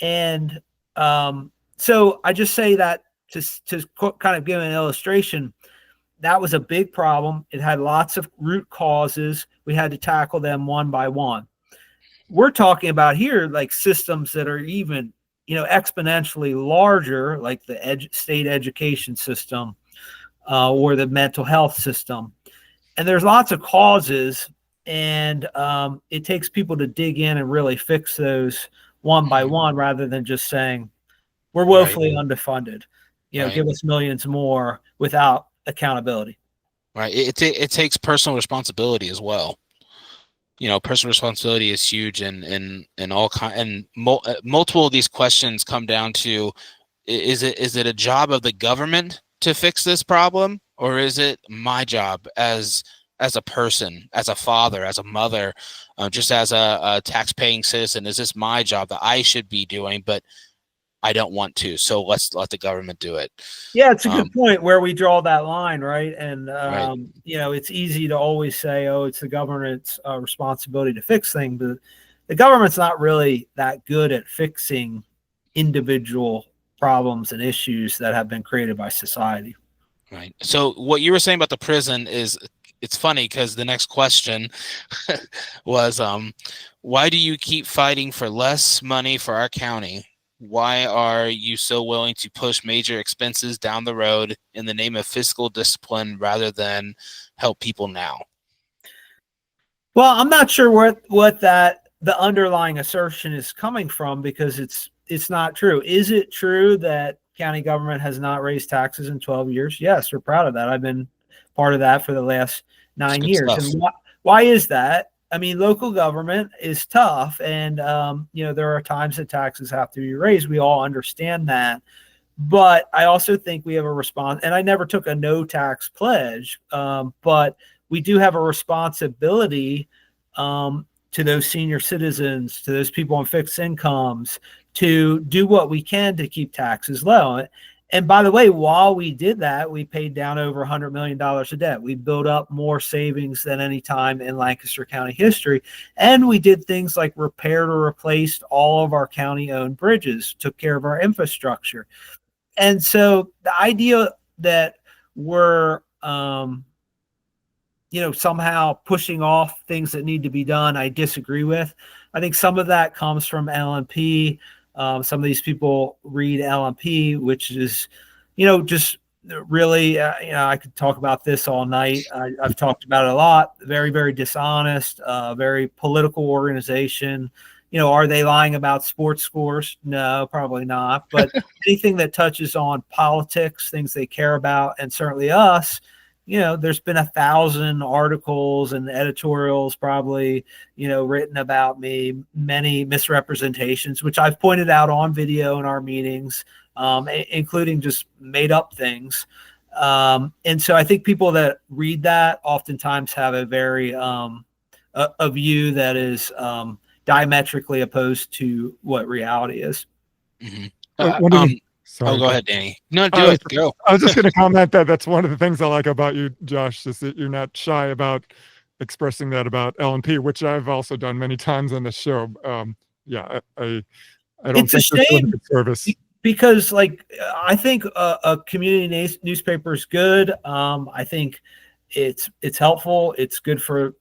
And so I just say that to kind of give an illustration, that was a big problem. It had lots of root causes. We had to tackle them one by one. We're talking about here systems that are even exponentially larger, like the state education system or the mental health system. And there's lots of causes, and it takes people to dig in and really fix those one by one, rather than just saying we're woefully underfunded. Give us millions more without accountability. Right. It takes personal responsibility as well. Personal responsibility is huge, and all and multiple of these questions come down to: is it a job of the government to fix this problem, or is it my job as a person, as a father, as a mother, just as a tax-paying citizen? Is this my job that I should be doing, but I don't want to? So let's let the government do it. Yeah, it's a good point where we draw that line, right? And it's easy to always say, oh, it's the government's responsibility to fix things, but the government's not really that good at fixing individual problems and issues that have been created by society. Right. So what you were saying about the prison is, it's funny because the next question was, why do you keep fighting for less money for our county? Why are you so willing to push major expenses down the road in the name of fiscal discipline rather than help people now? Well, I'm not sure what the underlying assertion is coming from, because it's not true. Is it true that county government has not raised taxes in 12 years? Yes, we're proud of that. I've been part of that for the last 9 years. Stuff. And why is that? I mean, local government is tough, and there are times that taxes have to be raised. We all understand that, But I also think we have a response, and I never took a no tax pledge, but we do have a responsibility to those senior citizens, to those people on fixed incomes, to do what we can to keep taxes low. And by the way, while we did that, we paid down over $100 million of debt. We built up more savings than any time in Lancaster County history. And we did things like repaired or replaced all of our county-owned bridges, took care of our infrastructure. And so the idea that we're, somehow pushing off things that need to be done, I disagree with. I think some of that comes from LNP. Some of these people read LNP, which is, just really, I could talk about this all night. I've talked about it a lot. Very, very dishonest, very political organization. Are they lying about sports scores? No, probably not. But anything that touches on politics, things they care about, and certainly us, there's been 1,000 articles and editorials probably, written about me, many misrepresentations, which I've pointed out on video in our meetings, including just made up things. And so I think people that read that oftentimes have a very, a view that is diametrically opposed to what reality is. Mm-hmm. Sorry, go ahead, Danny. No, do it. Go. I was just going to comment that that's one of the things I like about you, Josh, is that you're not shy about expressing that about LNP, which I've also done many times on the show. I don't think it's doing a good service. Because I think a community newspaper is good. I think it's helpful. It's good for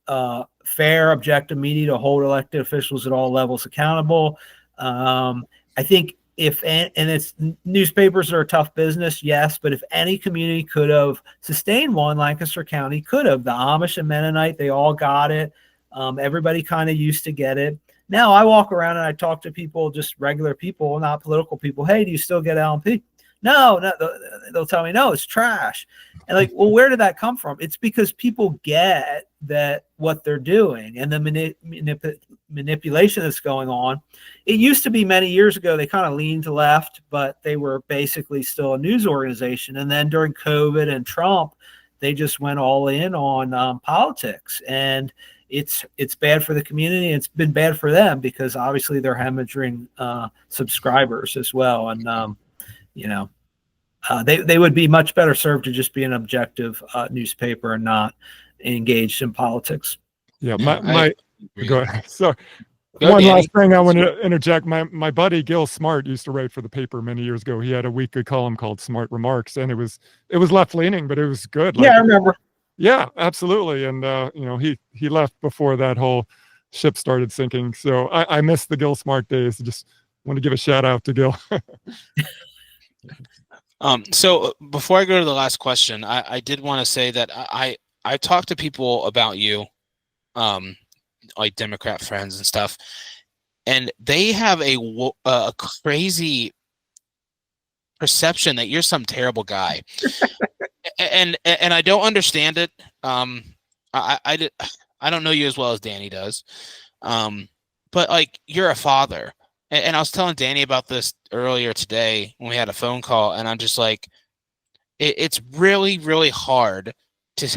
fair, objective media to hold elected officials at all levels accountable. I think it's newspapers are a tough business, yes, but if any community could have sustained one, Lancaster County could have. The Amish and Mennonite, they all got it. Everybody kind of used to get it. Now I walk around and I talk to people, just regular people, not political people. Hey, do you still get LNP? No, they'll tell me, no, it's trash. And well, where did that come from? It's because people get that what they're doing and the manipulation that's going on. It used to be many years ago, they kind of leaned left, but they were basically still a news organization. And then during COVID and Trump, they just went all in on politics. And it's bad for the community. It's been bad for them because obviously they're hemorrhaging subscribers as well. And, they would be much better served to just be an objective newspaper and not engaged in politics. Yeah, go ahead. So one last thing I want to interject. My buddy Gil Smart used to write for the paper many years ago. He had a weekly column called Smart Remarks, and it was left leaning, but it was good. Yeah, I remember. Yeah, absolutely. And he left before that whole ship started sinking. So I miss the Gil Smart days. Just want to give a shout out to Gil. So before I go to the last question, I did want to say that I talked to people about you, like Democrat friends and stuff, and they have a crazy perception that you're some terrible guy, and I don't understand it. I don't know you as well as Danny does, but you're a father. And I was telling Danny about this earlier today when we had a phone call, and I'm just like, it's really, really hard to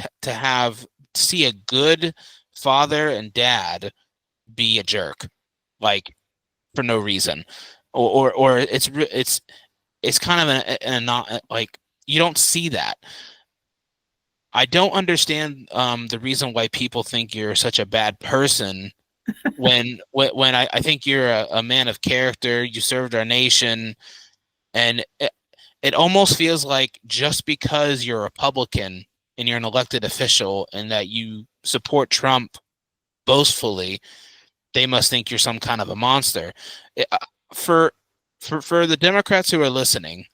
see a good father and dad be a jerk, for no reason, or it's kind of you don't see that. I don't understand the reason why people think you're such a bad person. when I think you're a man of character, you served our nation, and it almost feels like just because you're a Republican and you're an elected official and that you support Trump boastfully, they must think you're some kind of a monster. For the Democrats who are listening,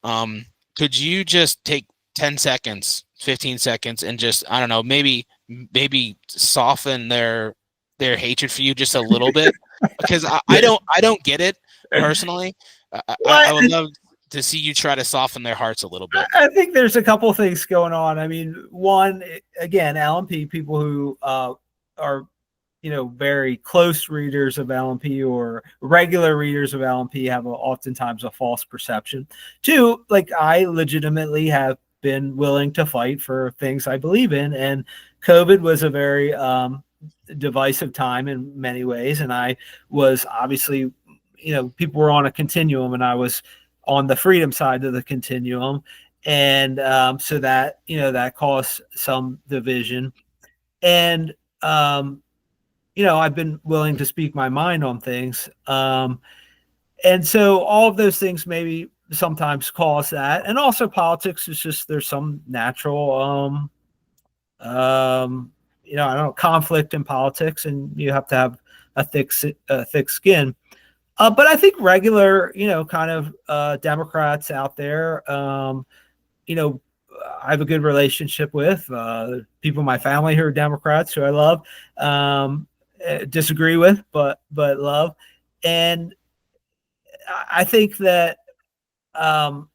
could you just take 10 seconds, 15 seconds, and just, I don't know, maybe soften their hatred for you just a little bit, because I don't get it personally. I would love to see you try to soften their hearts a little bit. I think there's a couple of things going on. I mean, one, again, LNP people who are, very close readers of LMP or regular readers of LMP have oftentimes a false perception. Two, like I legitimately have been willing to fight for things I believe in, and COVID was a very divisive time in many ways, and I was obviously, people were on a continuum, and I was on the freedom side of the continuum, and so that that caused some division, and I've been willing to speak my mind on things. And so all of those things maybe sometimes cause that. And also politics is just, there's some natural, I don't know, conflict in politics, and you have to have a thick skin. But I think regular, kind of Democrats out there, I have a good relationship with people in my family who are Democrats who I love, disagree with, but love. And I think that, I've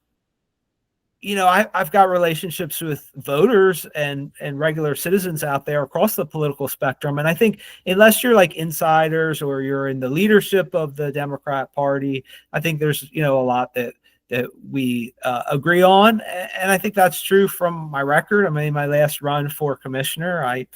got relationships with voters and regular citizens out there across the political spectrum. And I think unless you're like insiders or you're in the leadership of the Democrat Party, I think there's, a lot that we agree on. And I think that's true from my record. I mean, my last run for commissioner, I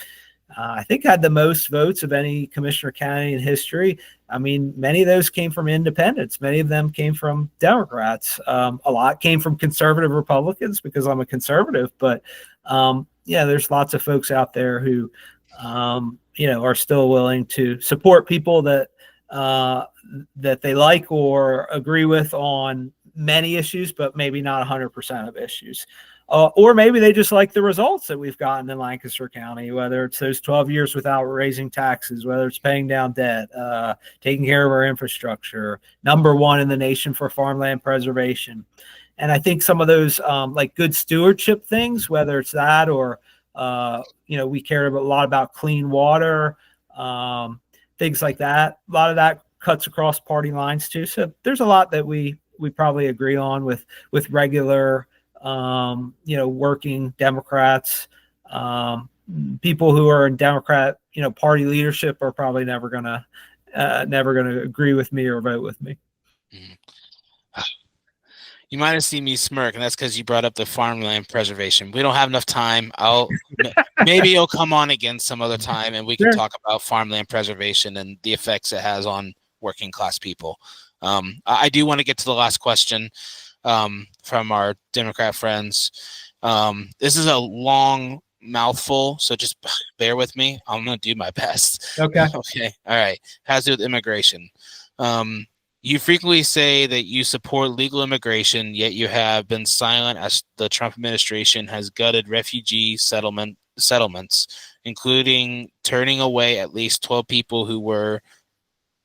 think had the most votes of any commissioner county in history. I mean, many of those came from independents. Many of them came from Democrats. A lot came from conservative Republicans because I'm a conservative. But there's lots of folks out there who, are still willing to support people that they like or agree with on many issues, but maybe not 100% of issues. Or maybe they just like the results that we've gotten in Lancaster County, whether it's those 12 years without raising taxes, whether it's paying down debt, taking care of our infrastructure, #1 in the nation for farmland preservation. And I think some of those like good stewardship things, whether it's that or, we care a lot about clean water, things like that. A lot of that cuts across party lines too. So there's a lot that we probably agree on with regular working Democrats. People who are in Democrat, party leadership are probably never gonna agree with me or vote with me. You might have seen me smirk, and that's because you brought up the farmland preservation. We don't have enough time. Maybe you'll come on again some other time, and we can talk about farmland preservation and the effects it has on working class people. I do want to get to the last question from our Democrat friends. This is a long mouthful, so just bear with me. I'm going to do my best. Okay. Okay. All right. Has to do with immigration. You frequently say that you support legal immigration, yet you have been silent as the Trump administration has gutted refugee settlements, including turning away at least 12 people who were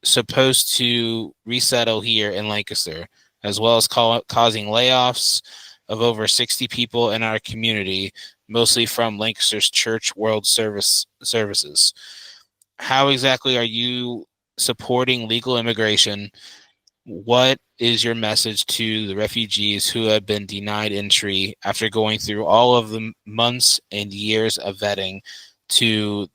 supposed to resettle here in Lancaster, as well as causing layoffs of over 60 people in our community, mostly from Lancaster's Church World Services. How exactly are you supporting legal immigration? What is your message to the refugees who have been denied entry after going through all of the months and years of vetting to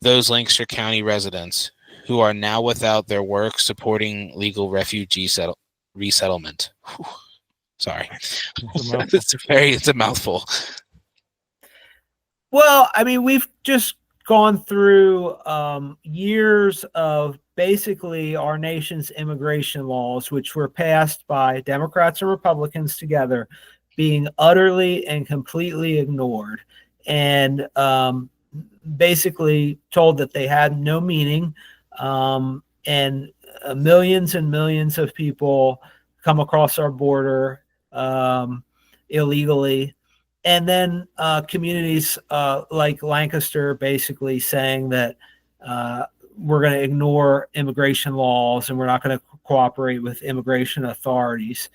those Lancaster County residents who are now without their work supporting legal refugee resettlement? Whew. Sorry. It's a mouthful. Well, I mean, we've just gone through years of basically our nation's immigration laws, which were passed by Democrats and Republicans together, being utterly and completely ignored, and basically told that they had no meaning, and millions and millions of people come across our border illegally. And then communities like Lancaster basically saying that we're going to ignore immigration laws and we're not going to cooperate with immigration authorities.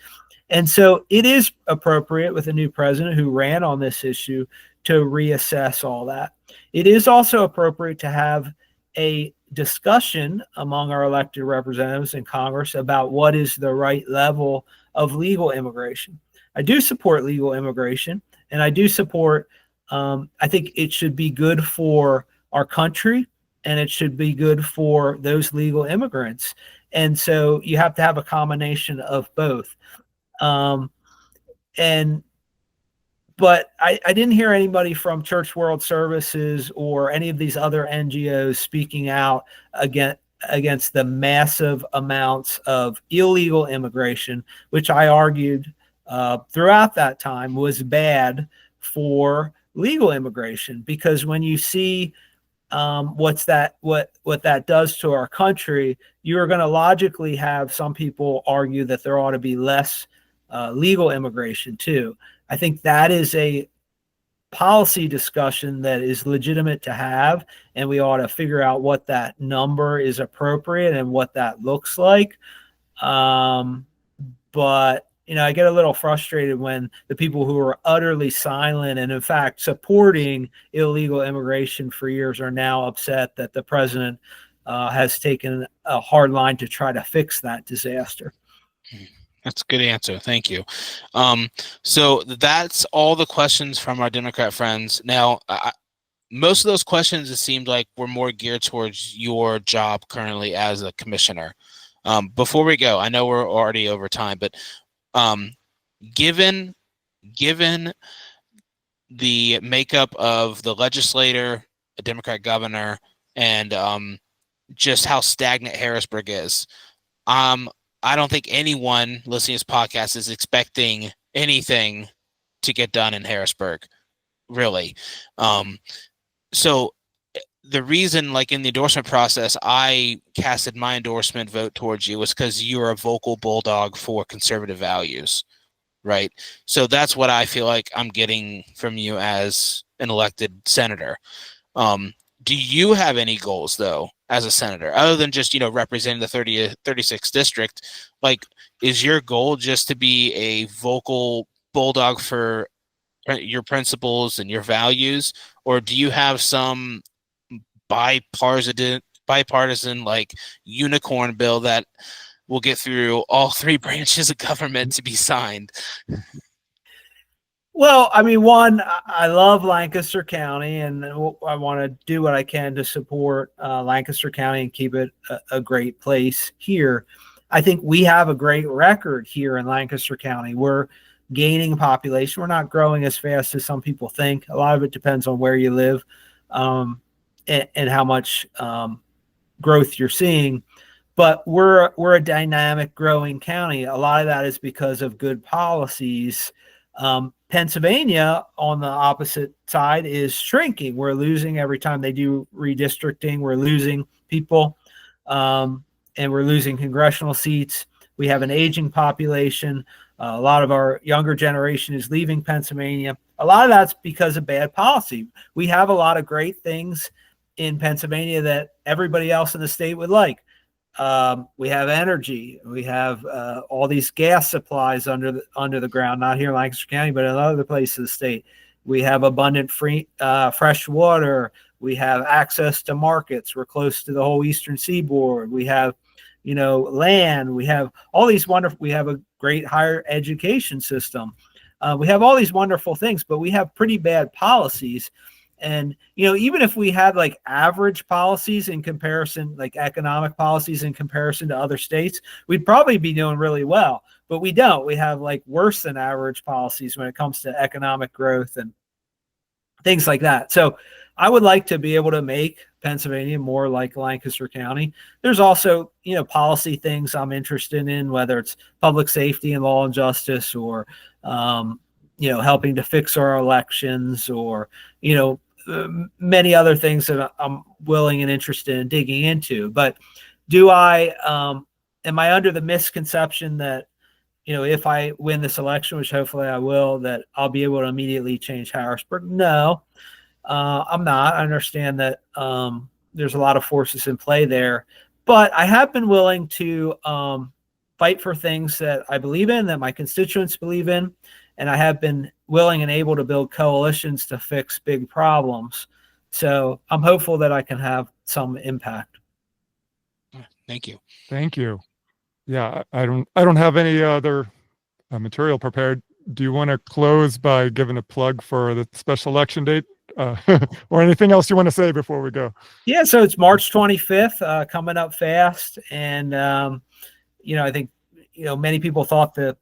And so it is appropriate with a new president who ran on this issue to reassess all that. It is also appropriate to have a discussion among our elected representatives in Congress about what is the right level of legal immigration. I do support legal immigration, and I do support, I think it should be good for our country, and it should be good for those legal immigrants. And so you have to have a combination of both. Um, and but I didn't hear anybody from Church World Services or any of these other NGOs speaking out against the massive amounts of illegal immigration, which I argued throughout that time was bad for legal immigration. Because when you see what that does to our country, you're going to logically have some people argue that there ought to be less legal immigration too. I think that is a policy discussion that is legitimate to have, and we ought to figure out what that number is appropriate and what that looks like. But I get a little frustrated when the people who are utterly silent and in fact supporting illegal immigration for years are now upset that the president has taken a hard line to try to fix that disaster. That's a good answer. Thank you. So that's all the questions from our Democrat friends. Now, most of those questions, it seemed like, were more geared towards your job currently as a commissioner. Before we go, I know we're already over time, but given the makeup of the legislator, a Democrat governor, and just how stagnant Harrisburg is, I don't think anyone listening to this podcast is expecting anything to get done in Harrisburg, really. So the reason, like in the endorsement process, I casted my endorsement vote towards you was because you're a vocal bulldog for conservative values, right? So that's what I feel like I'm getting from you as an elected senator. Do you have any goals, though, as a senator, other than just, representing the 36th district? Like, is your goal just to be a vocal bulldog for your principles and your values? Or do you have some bipartisan like unicorn bill that will get through all three branches of government to be signed? Well, I mean, one, I love Lancaster County, and I want to do what I can to support Lancaster County and keep it a great place here. I think we have a great record here in Lancaster County. We're gaining population. We're not growing as fast as some people think. A lot of it depends on where you live and how much growth you're seeing. But we're a dynamic, growing county. A lot of that is because of good policies. Pennsylvania, on the opposite side, is shrinking. We're losing every time they do redistricting. We're losing people, and we're losing congressional seats. We have an aging population. A lot of our younger generation is leaving Pennsylvania. A lot of that's because of bad policy. We have a lot of great things in Pennsylvania that everybody else in the state would like. We have energy. We have all these gas supplies under the ground, not here in Lancaster County, but in other places of the state. We have abundant fresh water. We have access to markets. We're close to the whole eastern seaboard. We have, land. We have all these we have a great higher education system. We have all these wonderful things, but we have pretty bad policies. And, even if we had like average policies in comparison, like economic policies in comparison to other states, we'd probably be doing really well, but we don't. We have like worse than average policies when it comes to economic growth and things like that. So I would like to be able to make Pennsylvania more like Lancaster County. There's also, policy things I'm interested in, whether it's public safety and law and justice, or, helping to fix our elections, or, many other things that I'm willing and interested in digging into. But am I under the misconception that, if I win this election, which hopefully I will, that I'll be able to immediately change Harrisburg? No, I'm not. I understand that there's a lot of forces in play there, but I have been willing to fight for things that I believe in, that my constituents believe in. And I have been willing and able to build coalitions to fix big problems. So I'm hopeful that I can have some impact. Thank you. Thank you. Yeah, I don't have any other material prepared. Do you want to close by giving a plug for the special election date or anything else you want to say before we go? Yeah, so it's March 25th, coming up fast, and I think many people thought the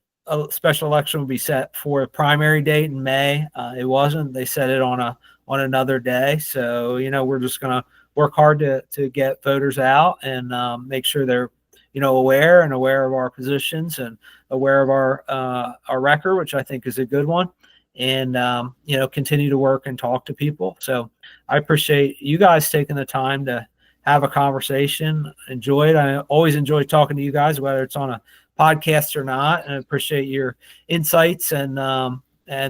special election would be set for a primary date in May. It wasn't. They set it on another day. So we're just gonna work hard to get voters out and make sure they're aware of our positions and aware of our record, which I think is a good one, and continue to work and talk to people. So I appreciate you guys taking the time to have a conversation. Enjoy it. I always enjoy talking to you guys, whether it's on a podcast or not, and I appreciate your insights and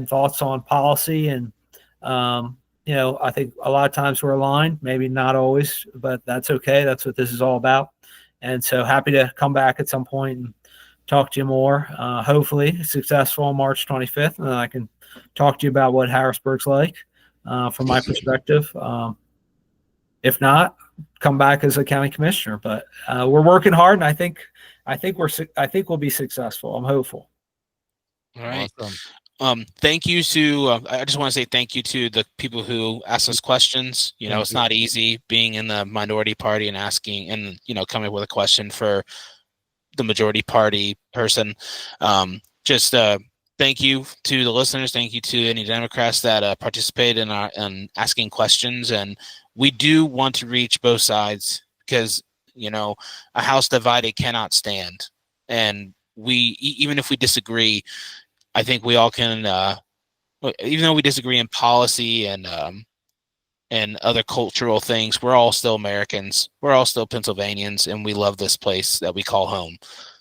thoughts on policy. And I think a lot of times we're aligned, maybe not always, but that's okay. That's what this is all about. And so happy to come back at some point and talk to you more. Hopefully successful on March 25th, and then I can talk to you about what Harrisburg's like from my perspective. If not, come back as a county commissioner. But we're working hard, and I think we'll be successful. I'm hopeful. All right. Awesome. Thank you to. I just want to say thank you to the people who asked us questions. It's not easy being in the minority party and asking and coming up with a question for the majority party person. Just thank you to the listeners. Thank you to any Democrats that participated in asking questions. And we do want to reach both sides because, a house divided cannot stand. And even if we disagree, I think we all can, even though we disagree in policy and other cultural things, we're all still Americans. We're all still Pennsylvanians, and we love this place that we call home.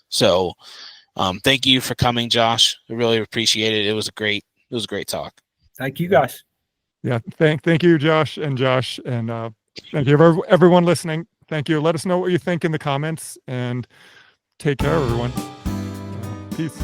So thank you for coming, Josh. I really appreciate it. It was a great talk. Thank you, guys. Yeah. Thank you, Josh, and thank you everyone listening. Thank you. Let us know what you think in the comments, and take care, everyone. Peace.